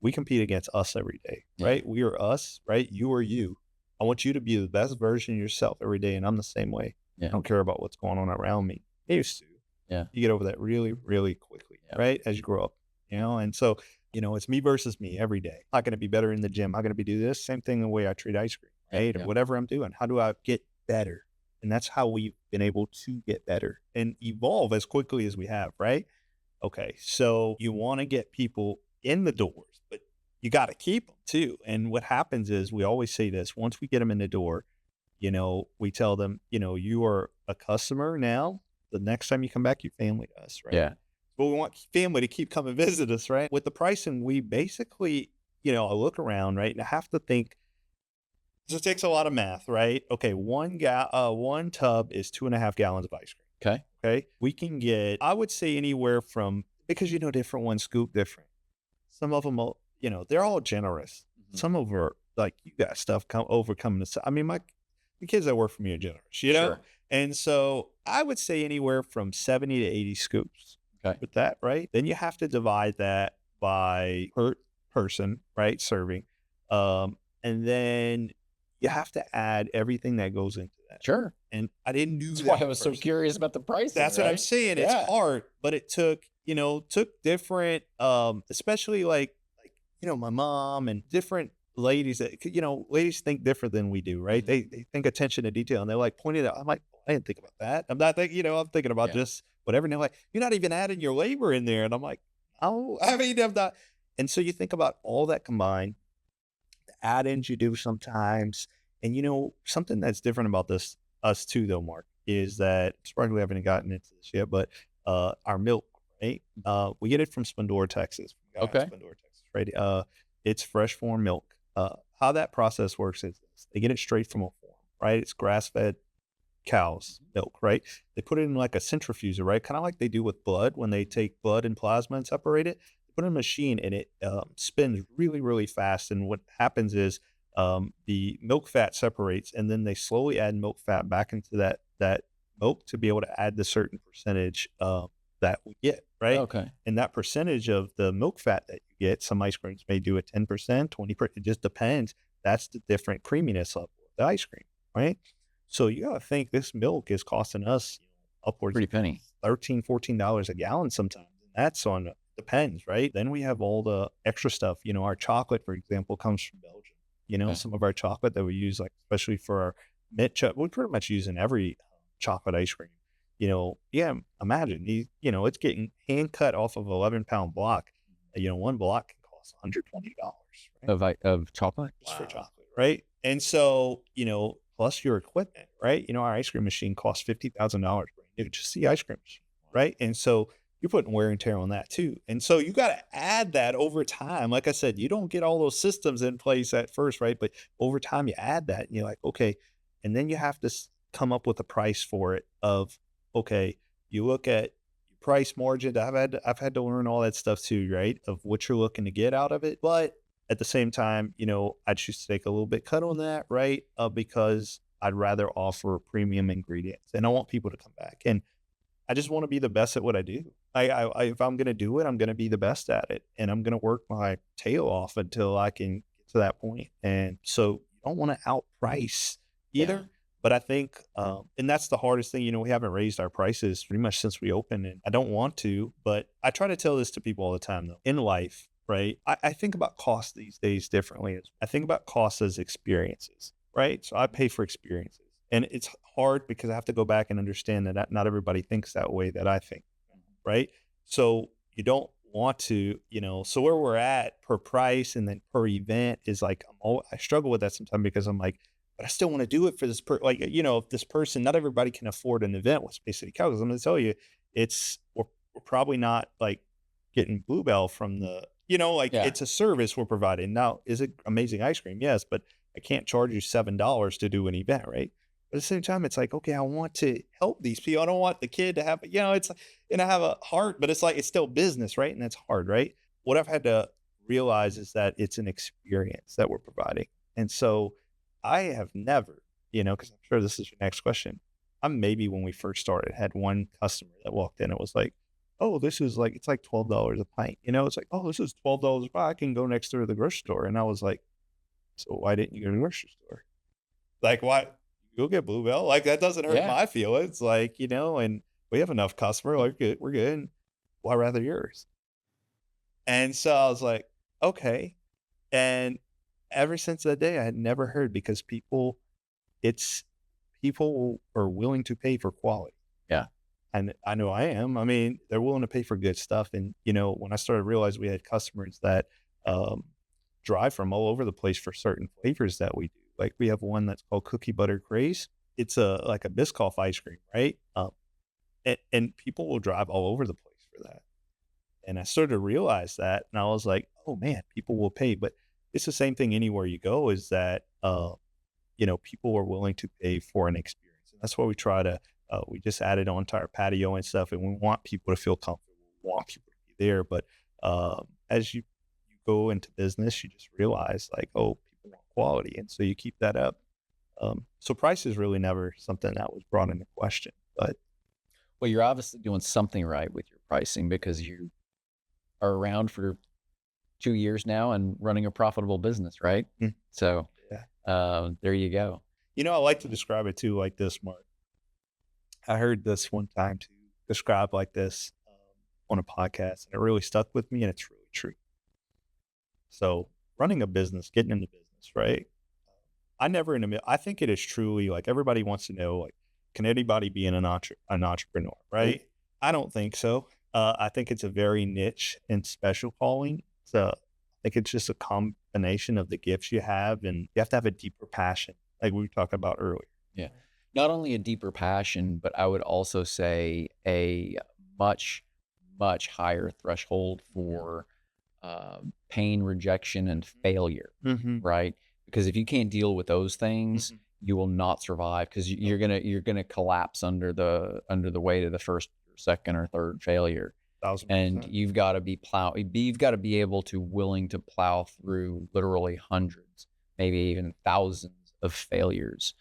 we compete against us every day, right? We are us, right? You are you. I want you to be the best version of yourself every day. And I'm the same way. Yeah. I don't care about what's going on around me. I used to. Yeah. You get over that really, really quickly, right? As you grow up, and so, it's me versus me every day. I'm not going to be better in the gym. I'm going to be do this same thing the way I treat ice cream, right? Or whatever I'm doing. How do I get better? And that's how we've been able to get better and evolve as quickly as we have, right? Okay. So you want to get people in the doors, but you got to keep them too. And what happens is, we always say this: once we get them in the door, we tell them, you are a customer now. The next time you come back, you're family to us, right? Yeah. But we want family to keep coming visit us, right? With the pricing, we basically, I look around, right? And I have to think, so it takes a lot of math, right? Okay. One tub is 2.5 gallons of ice cream. Okay. We can get, I would say, anywhere from, because, different ones scoop different. Some of them, they're all generous. Some of them are like, you got stuff coming to, I mean, the kids that work for me are generous, Sure. And so I would say anywhere from 70 to 80 scoops. Okay. With that, right? Then you have to divide that by per person, right? Serving. And then you have to add everything that goes into that. Sure. And I didn't do That's that. why I was so curious about the pricing. That's what I'm saying. It's hard, but it took different, especially like, my mom and different ladies that, ladies think different than we do, right? They think attention to detail, and they're like pointing out. I'm like, I didn't think about that. I'm not thinking, I'm thinking about just whatever. And they're like, you're not even adding your labor in there. And I'm like, oh, I mean, I'm not. And so you think about all that combined, the add-ins you do sometimes. And, something that's different about us too, though, Mark, is that we haven't gotten into this yet, but our milk, right? We get it from Spandora, Texas. Okay. Spandora, Texas, right? It's fresh farm milk. How that process works is this: they get it straight from a farm, right? It's grass-fed cows milk, right? They put it in like a centrifuger, right? Kind of like they do with blood when they take blood and plasma and separate it. They put it in a machine and it spins really, really fast. And what happens is the milk fat separates, and then they slowly add milk fat back into that milk to be able to add the certain percentage that we get, right? Okay. And that percentage of the milk fat that you get, some ice creams may do it 10%, 20%. It just depends. That's the different creaminess of the ice cream, right? So you got to think this milk is costing us upwards Pretty penny. $13, $14 a gallon sometimes. And that's on depends, right? Then we have all the extra stuff. Our chocolate, for example, comes from Belgium. Okay. Some of our chocolate that we use, like especially for our mint chocolate, we pretty much use in every chocolate ice cream. Yeah, imagine it's getting hand cut off of 11-pound block. One block can cost $120, right? Of chocolate? Just for chocolate, right? And so, plus your equipment, right? Our ice cream machine costs $50,000, just the ice cream machine, right? And so you're putting wear and tear on that too. And so you got to add that over time. Like I said, you don't get all those systems in place at first, right? But over time you add that and you're like, okay. And then you have to come up with a price for it of, okay, you look at your price margin. I've had to learn all that stuff too, right? Of what you're looking to get out of it. But at the same time, I choose to take a little bit cut on that, right? Because I'd rather offer premium ingredients and I want people to come back. And I just want to be the best at what I do. If I'm going to do it, I'm going to be the best at it. And I'm going to work my tail off until I can get to that point. And so you don't want to outprice either. Yeah. But I think, and that's the hardest thing, we haven't raised our prices pretty much since we opened, and I don't want to, but I try to tell this to people all the time though, in life, right? I think about cost these days differently. I think about cost as experiences, right? So I pay for experiences, and it's hard because I have to go back and understand that not everybody thinks that way that I think, right? So you don't want to, so where we're at per price and then per event is like, I struggle with that sometimes because I'm like, but I still want to do it for this if this person, not everybody can afford an event with Space City Cow. Because I'm going to tell you, we're probably not like getting Bluebell from the, it's a service we're providing. Now, is it amazing ice cream? Yes, but I can't charge you $7 to do an event, right? But at the same time, it's like, okay, I want to help these people. I don't want the kid to have, it's, and I have a heart, but it's like, it's still business, right? And that's hard, right? What I've had to realize is that it's an experience that we're providing. And so I have never, because I'm sure this is your next question. Maybe when we first started, had one customer that walked in and was like, oh, this is like, it's like $12 a pint. It's like, oh, this is $12 a pint. I can go next door to the grocery store. And I was like, so why didn't you go to the grocery store? Like, why? Go get Bluebell. Like, that doesn't hurt my feelings. Like, and we have enough customer. Like, we're good. Why rather yours? And so I was like, okay. And ever since that day, I had never heard, because people are willing to pay for quality. Yeah. And I know I am. I mean, they're willing to pay for good stuff. And, when I started realizing we had customers that drive from all over the place for certain flavors that we do. Like, we have one that's called Cookie Butter Craze. It's like a Biscoff ice cream, right? And people will drive all over the place for that. And I started to realize that, and I was like, oh man, people will pay. But it's the same thing anywhere you go, is that, people are willing to pay for an experience. And that's why we try to, we just added onto our patio and stuff, and we want people to feel comfortable. We want people to be there. But as you go into business, you just realize like, oh, people want quality. And so you keep that up. So price is really never something that was brought into question. But well, you're obviously doing something right with your pricing, because you are around for 2 years now and running a profitable business, right? Mm-hmm. So there you go. I like to describe it too like this, Mark. I heard this one time to describe like this on a podcast, and it really stuck with me, and it's really true. So running a business, getting into business, right? I think it is truly like, everybody wants to know, like, can anybody be an entrepreneur, right? Mm-hmm. I don't think so. I think it's a very niche and special calling. So I think it's just a combination of the gifts you have, and you have to have a deeper passion, like we were talking about earlier. Yeah. Not only a deeper passion, but I would also say a much, much higher threshold for pain, rejection, and failure, mm-hmm. right? Because if you can't deal with those things, mm-hmm. you will not survive, because you're gonna collapse under the weight of the first, or second, or third failure. 1,000%. And you've got to be able to willing to plow through literally hundreds, maybe even thousands of failures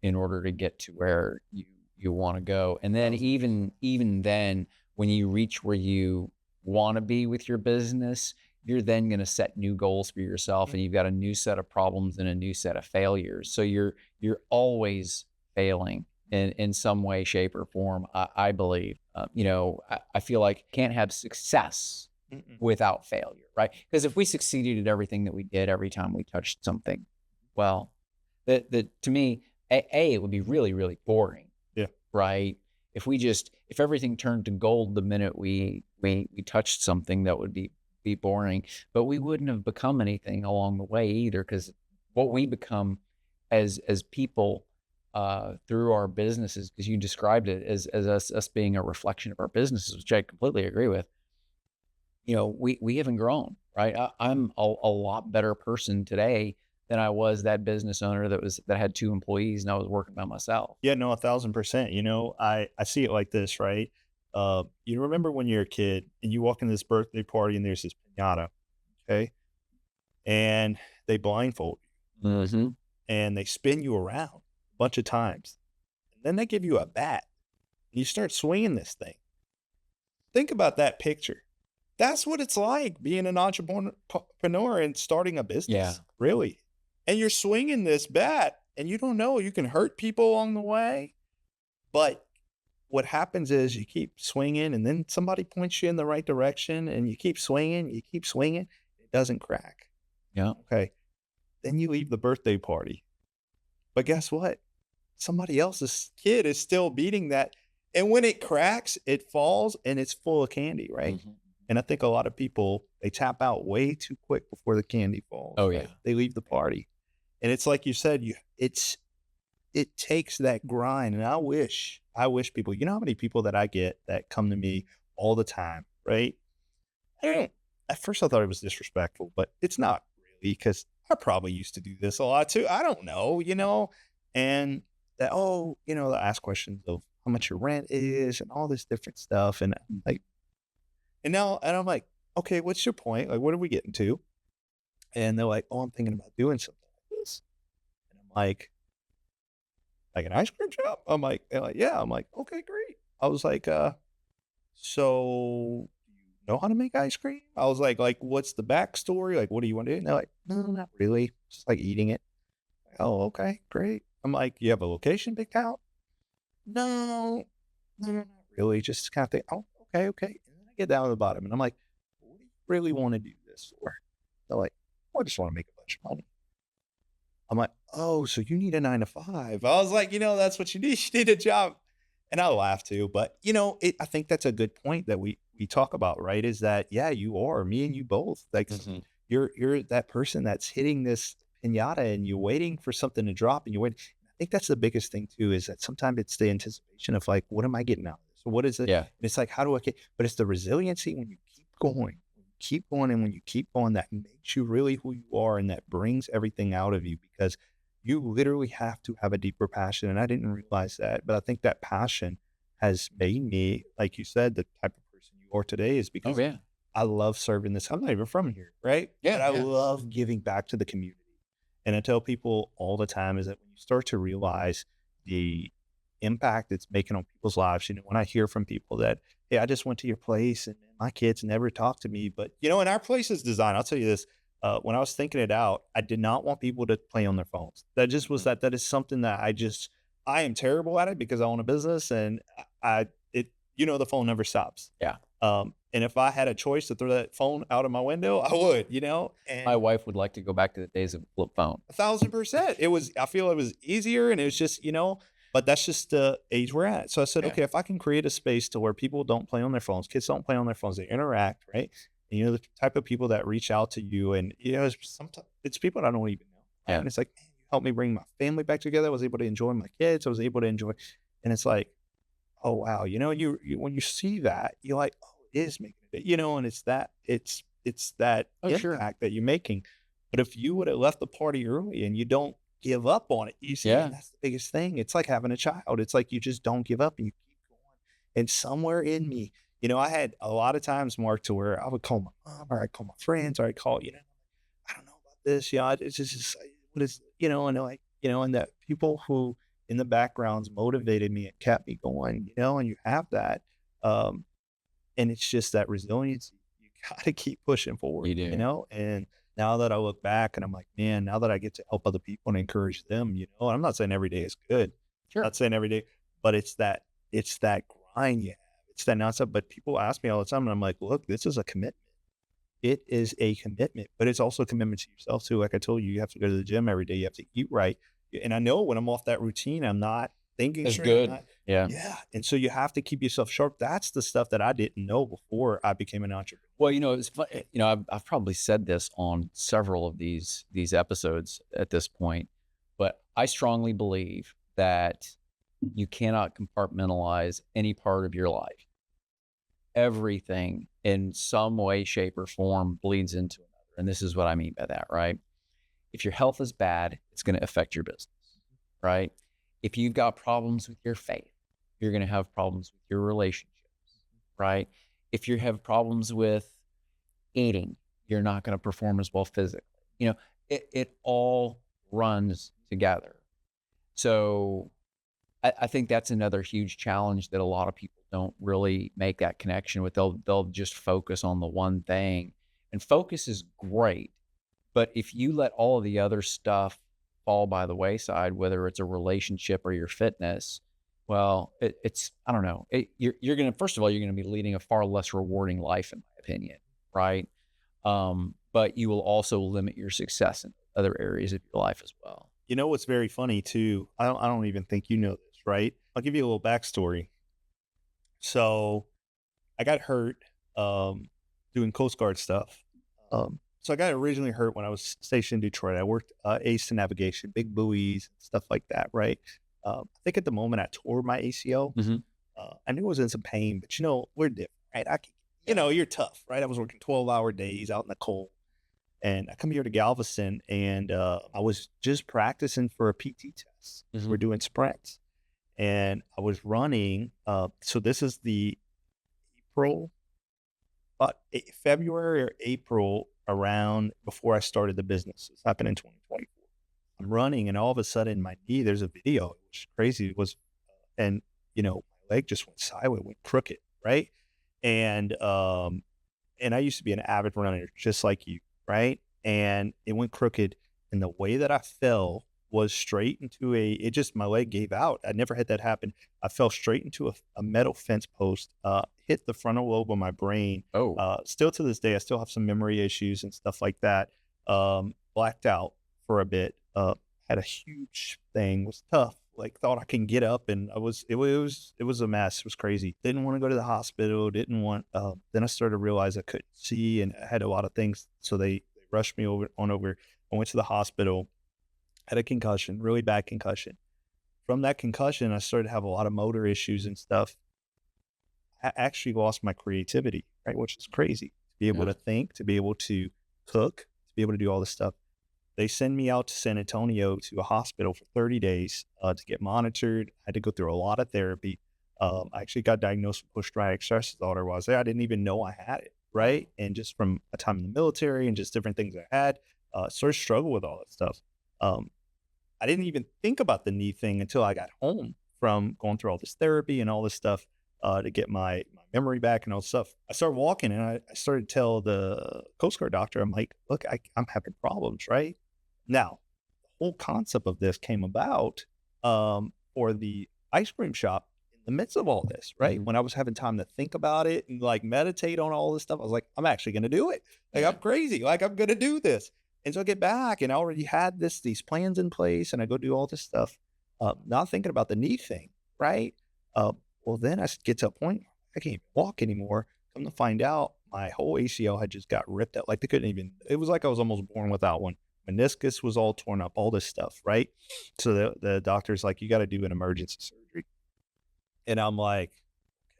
in order to get to where you want to go. And then even then, when you reach where you want to be with your business, you're then going to set new goals for yourself, and you've got a new set of problems and a new set of failures. So you're always failing in some way, shape, or form. I believe, I feel like you can't have success without failure, right? Because if we succeeded at everything that we did every time we touched something, well, to me, it would be really, really boring. Yeah. Right. If everything turned to gold the minute we touched something, that would be boring, but we wouldn't have become anything along the way either. Because what we become as people through our businesses, because you described it as us being a reflection of our businesses, which I completely agree with. We haven't grown, right? I'm a lot better person today than I was that business owner that had 2 employees and I was working by myself. Yeah, no, 1,000%. I see it like this, right? You remember when you're a kid and you walk in this birthday party and there's this piñata, okay? And they blindfold you and they spin you around a bunch of times. And then they give you a bat and you start swinging this thing. Think about that picture. That's what it's like being an entrepreneur and starting a business. Yeah. Really. And you're swinging this bat and you don't know, you can hurt people along the way. But what happens is you keep swinging and then somebody points you in the right direction and you keep swinging, it doesn't crack. Yeah. Okay. Then you leave the birthday party. But guess what? Somebody else's kid is still beating that. And when it cracks, it falls and it's full of candy, right? Mm-hmm. And I think a lot of people, they tap out way too quick before the candy falls. Oh, right? yeah. They leave the party. And it's like you said, it takes that grind. And I wish people, you know how many people that I get that come to me all the time, right? At first I thought it was disrespectful, but it's not really, because I probably used to do this a lot too. I don't know, and that, they'll ask questions of how much your rent is and all this different stuff. And I'm like, okay, what's your point? Like, what are we getting to? And they're like, oh, I'm thinking about doing something like this. And I'm like an ice cream shop? They're like, yeah. I'm like, okay, great. I was like, so you know how to make ice cream? I was like, what's the backstory? Like, what do you want to do? And they're like, no, not really. Just like eating it. Oh, okay, great. I'm like, you have a location picked out? No, not really. Just kind of think, oh, okay. And then I get down to the bottom and I'm like, what do you really want to do this for? They're like, well, I just want to make a bunch of money. I'm like, oh, so you need a 9 to 5. I was like, that's what you need. You need a job. And I laugh too. But, I think that's a good point that we talk about, right? Is that, yeah, you are, me and you both. Like, you're that person that's hitting this piñata and you're waiting for something to drop and you wait. I think that's the biggest thing too, is that sometimes it's the anticipation of like, what am I getting out of this? So what is it? Yeah. And it's like, how do I get, but it's the resiliency when you keep going. And when you keep going, that makes you really who you are. And that brings everything out of you, because you literally have to have a deeper passion. And I didn't realize that, but I think that passion has made me, like you said, the type of person you are today, is because I love serving this. I'm not even from here, right? Yeah. But I love giving back to the community. And I tell people all the time is that when you start to realize the impact it's making on people's lives, when I hear from people that, hey, I just went to your place and my kids never talked to me, but and our place is designed. I'll tell you this, when I was thinking it out, I did not want people to play on their phones. That just was that is something that I am terrible at it, because I own a business and the phone never stops. Yeah. And if I had a choice to throw that phone out of my window, I would, and My wife would like to go back to the days of flip phone. 1,000%. I feel it was easier, and it was just, but that's just the age we're at. So I said, okay, if I can create a space to where people don't play on their phones, kids don't play on their phones, they interact, right? And the type of people that reach out to you, and sometimes it's people I don't even know. Yeah. And it's like, man, you helped me bring my family back together. I was able to enjoy my kids. I was able to enjoy, and it's like, oh wow, you when you see that, you're like, oh, it is making it, and it's that impact that you're making. But if you would have left the party early and you don't give up on it, you see, and that's the biggest thing. It's like having a child. It's like you just don't give up and you keep going. And somewhere in me, I had a lot of times, Mark, to where I would call my mom, or I'd call my friends, or I'd call, I don't know about this, it's just what is, and they're like, and that people who in the backgrounds motivated me and kept me going, and you have that. And it's just that resilience. You got to keep pushing forward, You do. And now that I look back and I'm like, man, now that I get to help other people and encourage them, and I'm not saying every day is good. Sure. Not saying every day, but it's that grind you have. It's that nonstop. But people ask me all the time and I'm like, look, this is a commitment. it is a commitment, but it's also a commitment to yourself too. Like I told you, you have to go to the gym every day. You have to eat right. And I know when I'm off that routine, I'm not thinking That's straight. I'm good. not, Yeah. yeah. And so you have to keep yourself sharp. That's the stuff that I didn't know before I became an entrepreneur. Well, it's fun. I've probably said this on several of these episodes at this point, but I strongly believe that you cannot compartmentalize any part of your life. Everything in some way, shape, or form bleeds into another. And this is what I mean by that, right? If your health is bad, it's going to affect your business, right? If you've got problems with your faith, you're going to have problems with your relationships, right? If you have problems with eating, you're not going to perform as well physically. It all runs together. So I think that's another huge challenge that a lot of people don't really make that connection with. They'll just focus on the one thing, and focus is great. But if you let all of the other stuff fall by the wayside, whether it's a relationship or your fitness, well, it's, I don't know. You're going to, first of all, you're going to be leading a far less rewarding life, in my opinion, right? But you will also limit your success in other areas of your life as well. You know what's very funny too? I don't even think you know this, right? I'll give you a little backstory. So I got hurt doing Coast Guard stuff. So I got originally hurt when I was stationed in Detroit. I worked ACE navigation, big buoys, stuff like that, right? I think at the moment I tore my ACL. I knew I was in some pain, but we're different, right? You're tough, right? I was working 12-hour days out in the cold. And I come here to Galveston, and I was just practicing for a PT test. We're doing sprints, and I was running. So this is the April, February or April, around before I started the business. It's happened in 2024. I'm running, and all of a sudden, my knee. There's a video. It was crazy. It was, and my leg just went sideways, went crooked, right? And I used to be an avid runner, just like you. Right. And it went crooked. And the way that I fell was straight into my leg gave out. I never had that happen. I fell straight into a metal fence post, hit the frontal lobe of my brain. Still to this day, I still have some memory issues and stuff like that. Blacked out for a bit, had a huge thing, was tough. Like thought I can get up, and it was a mess. It was crazy. Didn't want to go to the hospital. Didn't want. Then I started to realize I couldn't see, and I had a lot of things. So they rushed me over. I went to the hospital. Had a concussion, really bad concussion. From that concussion, I started to have a lot of motor issues and stuff. I actually lost my creativity, right, which is crazy. To be able to think, to be able to cook, to be able to do all this stuff. They send me out to San Antonio to a hospital for 30 days to get monitored. I had to go through a lot of therapy. I actually got diagnosed with post-traumatic stress disorder while I was there. I didn't even know I had it, right? And just from a time in the military and just different things I had, started to struggle with all that stuff. I didn't even think about the knee thing until I got home from going through all this therapy and all this stuff to get my memory back and all this stuff. I started walking, and I started to tell the Coast Guard doctor, I'm like, look, I'm having problems, right? Now, the whole concept of this came about for the ice cream shop in the midst of all this, right? When I was having time to think about it and like meditate on all this stuff, I was like, I'm actually going to do it. Like, I'm crazy. Like, I'm going to do this. And so I get back, and I already had these plans in place, and I go do all this stuff, not thinking about the knee thing, right? Well, then I get to a point where I can't even walk anymore. Come to find out, my whole ACL had just got ripped out. Like, it was like I was almost born without one. Meniscus was all torn up, all this stuff, right? So the doctor's like, you got to do an emergency surgery. And I'm like,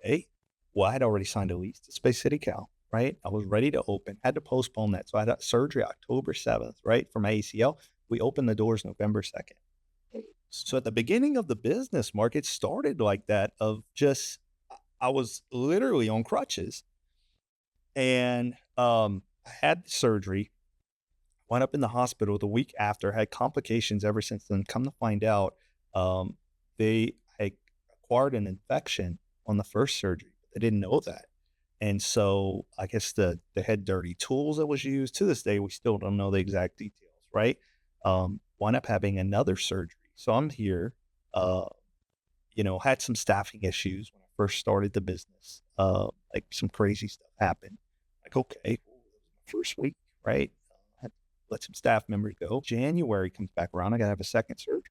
okay. Well, I had already signed a lease to Space City Cal, right? I was ready to open, had to postpone that. So I had surgery October 7th, right? For my ACL. We opened the doors November 2nd. So at the beginning of the business, Mark, it started like that of just, I was literally on crutches. And I had the surgery. Went up in the hospital the week after, had complications ever since then. Come to find out, they had acquired an infection on the first surgery. They didn't know that. And so I guess they had dirty tools that was used. To this day, we still don't know the exact details, right? Wound up having another surgery. So I'm here, had some staffing issues when I first started the business. Like some crazy stuff happened. Like, okay, first week, right? I had to let some staff members go. January comes back around. I got to have a second surgery.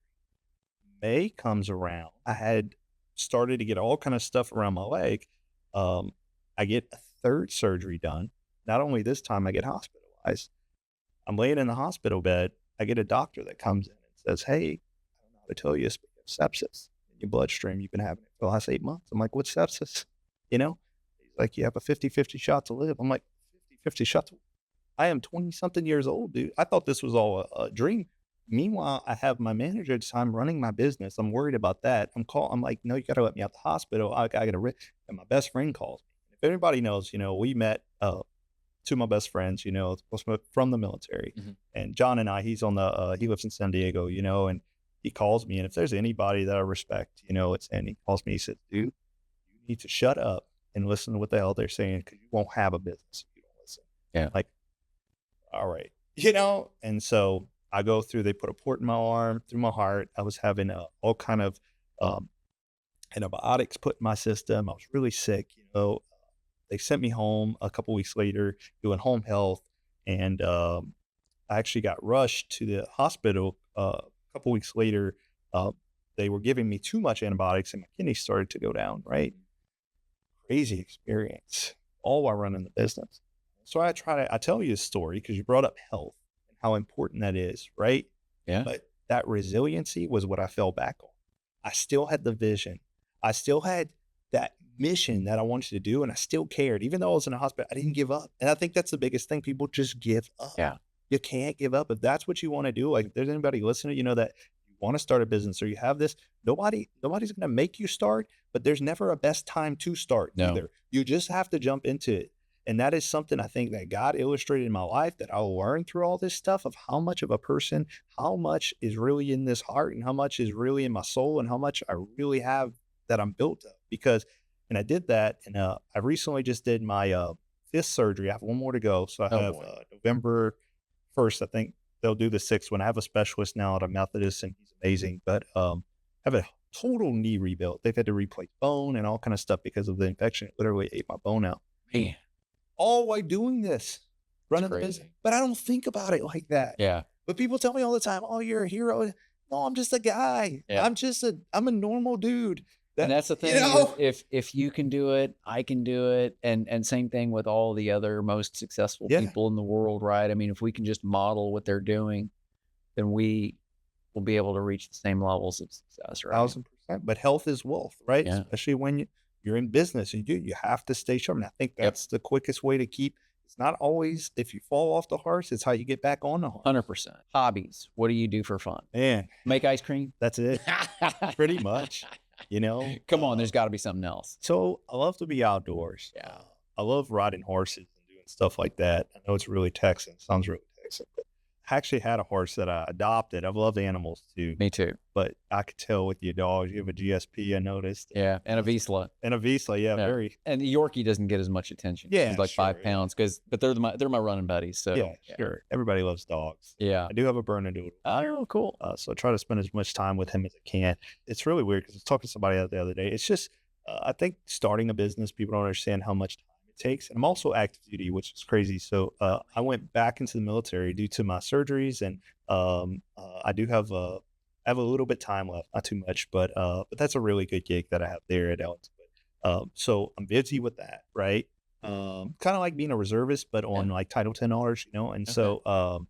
May comes around. I had started to get all kind of stuff around my leg. I get a third surgery done. Not only this time, I get hospitalized. I'm laying in the hospital bed. I get a doctor that comes in and says, "Hey, I don't know how to tell you this, but you have sepsis in your bloodstream. You've been having it for the last 8 months." I'm like, "What's sepsis?" You know, he's like, "You have a 50-50 shot to live." I'm like, 50-50 shot to I am 20 something years old, dude. I thought this was all a dream. Meanwhile, I have my manager at the time running my business. I'm worried about that. I'm like, "No, you got to let me out the hospital. I got to," and my best friend calls me. If anybody knows, we met, two of my best friends, from the military, and John and I, he's on he lives in San Diego, and he calls me. And if there's anybody that I respect, it's, and he calls me, he says, "Dude, you need to shut up and listen to what the hell they're saying, because you won't have a business if you don't listen." Yeah. Like, all right, and so I go through, they put a port in my arm, through my heart. I was having all kind of antibiotics put in my system. I was really sick, They sent me home a couple weeks later doing home health, and I actually got rushed to the hospital a couple weeks later. They were giving me too much antibiotics, and my kidneys started to go down, right? Crazy experience, all while running the business. So I tell you this story because you brought up health and how important that is, right? Yeah. But that resiliency was what I fell back on. I still had the vision. I still had that mission that I wanted to do, and I still cared. Even though I was in a hospital, I didn't give up. And I think that's the biggest thing. People just give up. Yeah. You can't give up. If that's what you want to do, like if there's anybody listening, that you want to start a business or you have this, nobody's going to make you start, but there's never a best time to start either. You just have to jump into it. And that is something I think that God illustrated in my life, that I'll learn through all this stuff, of how much of a person, how much is really in this heart, and how much is really in my soul, and how much I really have that I'm built of. And I did that, and I recently just did my 5th surgery. I have one more to go. So I have November 1st, I think they'll do the 6th one. I have a specialist now at a Methodist, and he's amazing, but I have a total knee rebuild. They've had to replace bone and all kind of stuff because of the infection. It literally ate my bone out. Man. All while doing this, running the business. But I don't think about it like that. Yeah. But people tell me all the time, "Oh, you're a hero." No, I'm just a guy. Yeah. I'm a normal dude. And that's the thing. If you can do it, I can do it. And same thing with all the other most successful people in the world, right? I mean, if we can just model what they're doing, then we will be able to reach the same levels of success, right? 1000%. But health is wealth, right? Yeah. Especially when you're in business, and you have to stay sharp. And I think that's the quickest way to keep. It's not always if you fall off the horse, it's how you get back on the horse. 100%. Hobbies. What do you do for fun? Man, Make ice cream? that's it. Pretty much. Come on, there's got to be something else. So I love to be outdoors. Yeah. I love riding horses and doing stuff like that. I know it's really Texan. Sounds really Texan. But I actually had a horse that I adopted. I've loved animals too. Me too. But I could tell with your dogs, you have a GSP, I noticed. Yeah. And a Vizsla. And a Vizsla, very. And the Yorkie doesn't get as much attention. Yeah, He's like 5 pounds, but they're my running buddies. So yeah, sure. Everybody loves dogs. Yeah. I do have a Bernedoodle. Oh, cool. So I try to spend as much time with him as I can. It's really weird because I was talking to somebody the other day. It's just, I think starting a business, people don't understand how much time it takes. And I'm also active duty, which is crazy. So I went back into the military due to my surgeries, and I do have a little bit time left, not too much, but that's a really good gig that I have there at Ellens. So I'm busy with that, right? Kind of like being a reservist, but on like Title 10 honors, and so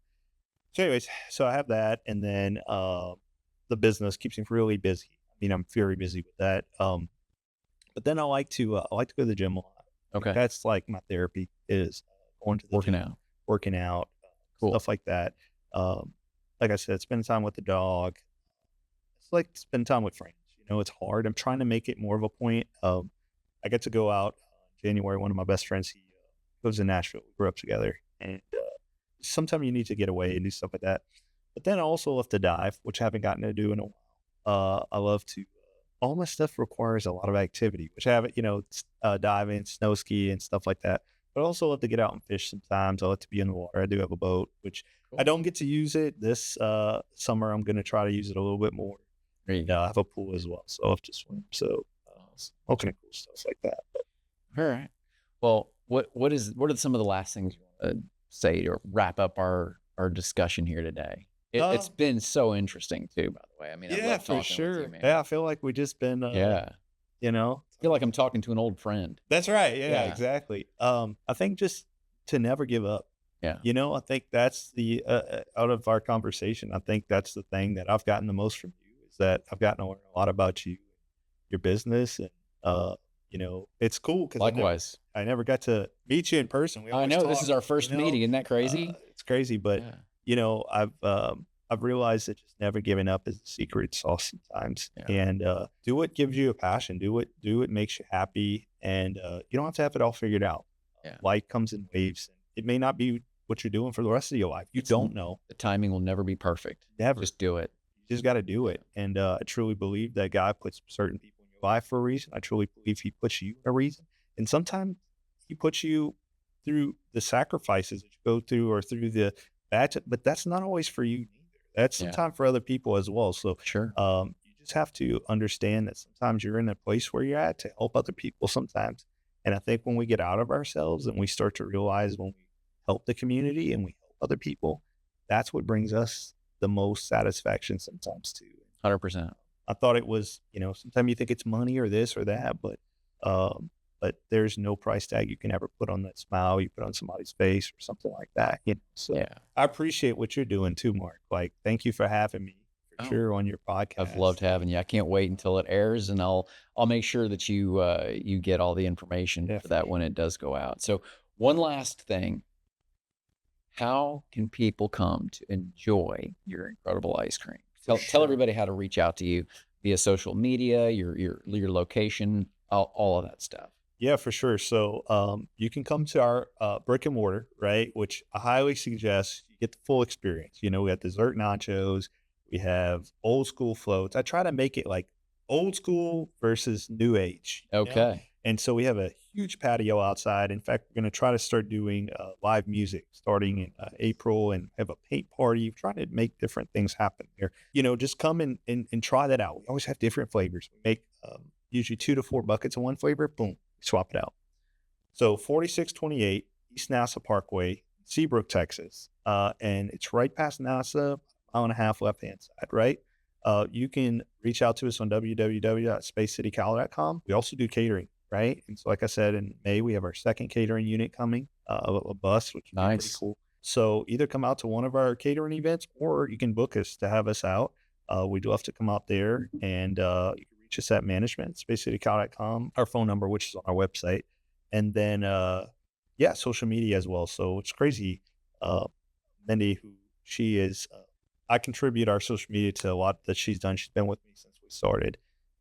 anyways, so I have that, and then the business keeps me really busy. I mean, I'm very busy with that. But then I like to go to the gym a lot. Okay. That's like my therapy, is going to the gym, working out, cool. Stuff like that. Like I said, spend time with the dog. It's like spend time with friends. It's hard. I'm trying to make it more of a point. I get to go out in January. One of my best friends, he lives in Nashville. We grew up together, and sometimes you need to get away and do stuff like that. But then I also love to dive, which I haven't gotten to do in a while. I love to. All my stuff requires a lot of activity, which I haven't, diving, snow ski, and stuff like that. But I also love to get out and fish sometimes. I like to be in the water. I do have a boat, which I don't get to use it this summer. I'm going to try to use it a little bit more. And I have a pool as well, so I have to swim. So all kind of cool stuff like that. All right. Well, what are some of the last things you want to say to wrap up our discussion here today? It's been so interesting too, by the way. I mean, I Yeah, love for talking sure. with you, man. Yeah, I feel like we just been, Yeah. you know, I feel like I'm talking to an old friend. that's right. Yeah, Yeah. exactly. I think just to never give up. Yeah. You know, I think that's the out of our conversation, I think that's the thing that I've gotten the most from you is that I've gotten to learn a lot about you, your business, and you know, it's cool because Likewise. I never got to meet you in person. We I always know this talk, is our first you know? meeting. Isn't that crazy? It's crazy, but Yeah. you know, I've realized that just never giving up is the secret sauce sometimes. Yeah. And do what gives you a passion. Do what makes you happy, and you don't have to have it all figured out. Yeah. Life comes in waves. It may not be what you're doing for the rest of your life. You don't know. The timing will never be perfect. Never. Just do it. You just got to do it. And I truly believe that God puts certain people in your life for a reason. I truly believe He puts you for a reason. And sometimes He puts you through the sacrifices that you go through or through the bad, but that's not always for you either. That's sometimes for other people as well. So Sure. you just have to understand that sometimes you're in a place where you're at to help other people sometimes. And I think when we get out of ourselves and we start to realize when we help the community and we help other people, that's what brings us the most satisfaction sometimes too. 100%. I thought it was, you know, sometimes you think it's money or this or that, but there's no price tag you can ever put on that smile you put on somebody's face or something like that. You know? So Yeah. I appreciate what you're doing too, Mark. Like, thank you for having me for sure on your podcast. I've loved having you. I can't wait until it airs, and I'll make sure that you you get all the information for that when it does go out. So one last thing. How can people come to enjoy your incredible ice cream? Tell everybody how to reach out to you via social media, your location, all of that stuff. Yeah, for sure. So you can come to our brick and mortar, right? Which I highly suggest you get the full experience. You know, we have dessert nachos, we have old school floats. I try to make it like old school versus new age. You know? Okay. And so we have a huge patio outside. In fact, we're going to try to start doing live music starting in April and have a paint party, trying to make different things happen there. You know, just come and try that out. We always have different flavors. We make usually 2 to 4 buckets of one flavor. Boom, swap it out. So 4628 East NASA Parkway, Seabrook, Texas. And it's right past NASA, mile and a half left-hand side, right? You can reach out to us on www.spacecitycal.com. We also do catering. Right. And so, like I said, in May, we have our second catering unit coming, a bus, which is pretty cool. So either come out to one of our catering events or you can book us to have us out. We'd love to come out there, and you can reach us at management, spacecitycal.com, our phone number, which is on our website. And then, social media as well. So it's crazy. Mindy, who she is, I contribute our social media to a lot that she's done. She's been with me since we started.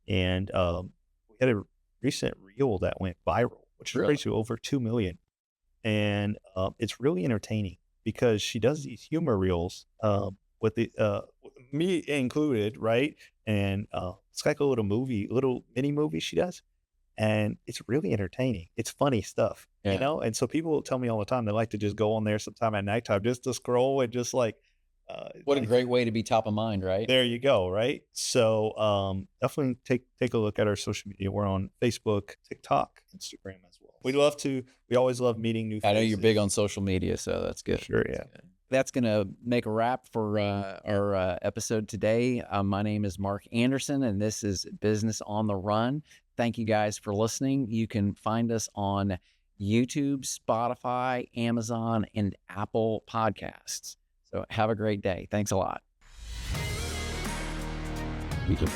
And we had a recent reel that went viral, which is crazy, over 2 million. And it's really entertaining because she does these humor reels with the me included, right? And it's like a little mini movie she does. And it's really entertaining. It's funny stuff, you know? And so people will tell me all the time they like to just go on there sometime at nighttime just to scroll and just like, what a great way to be top of mind, right? There you go, right? So definitely take a look at our social media. We're on Facebook, TikTok, Instagram as well. We always love meeting new faces. I know you're big on social media, so that's good. Sure, yeah. That's going to make a wrap for our episode today. My name is Mark Andersen, and this is Business on the Run. Thank you guys for listening. You can find us on YouTube, Spotify, Amazon, and Apple Podcasts. So have a great day. Thanks a lot. You too.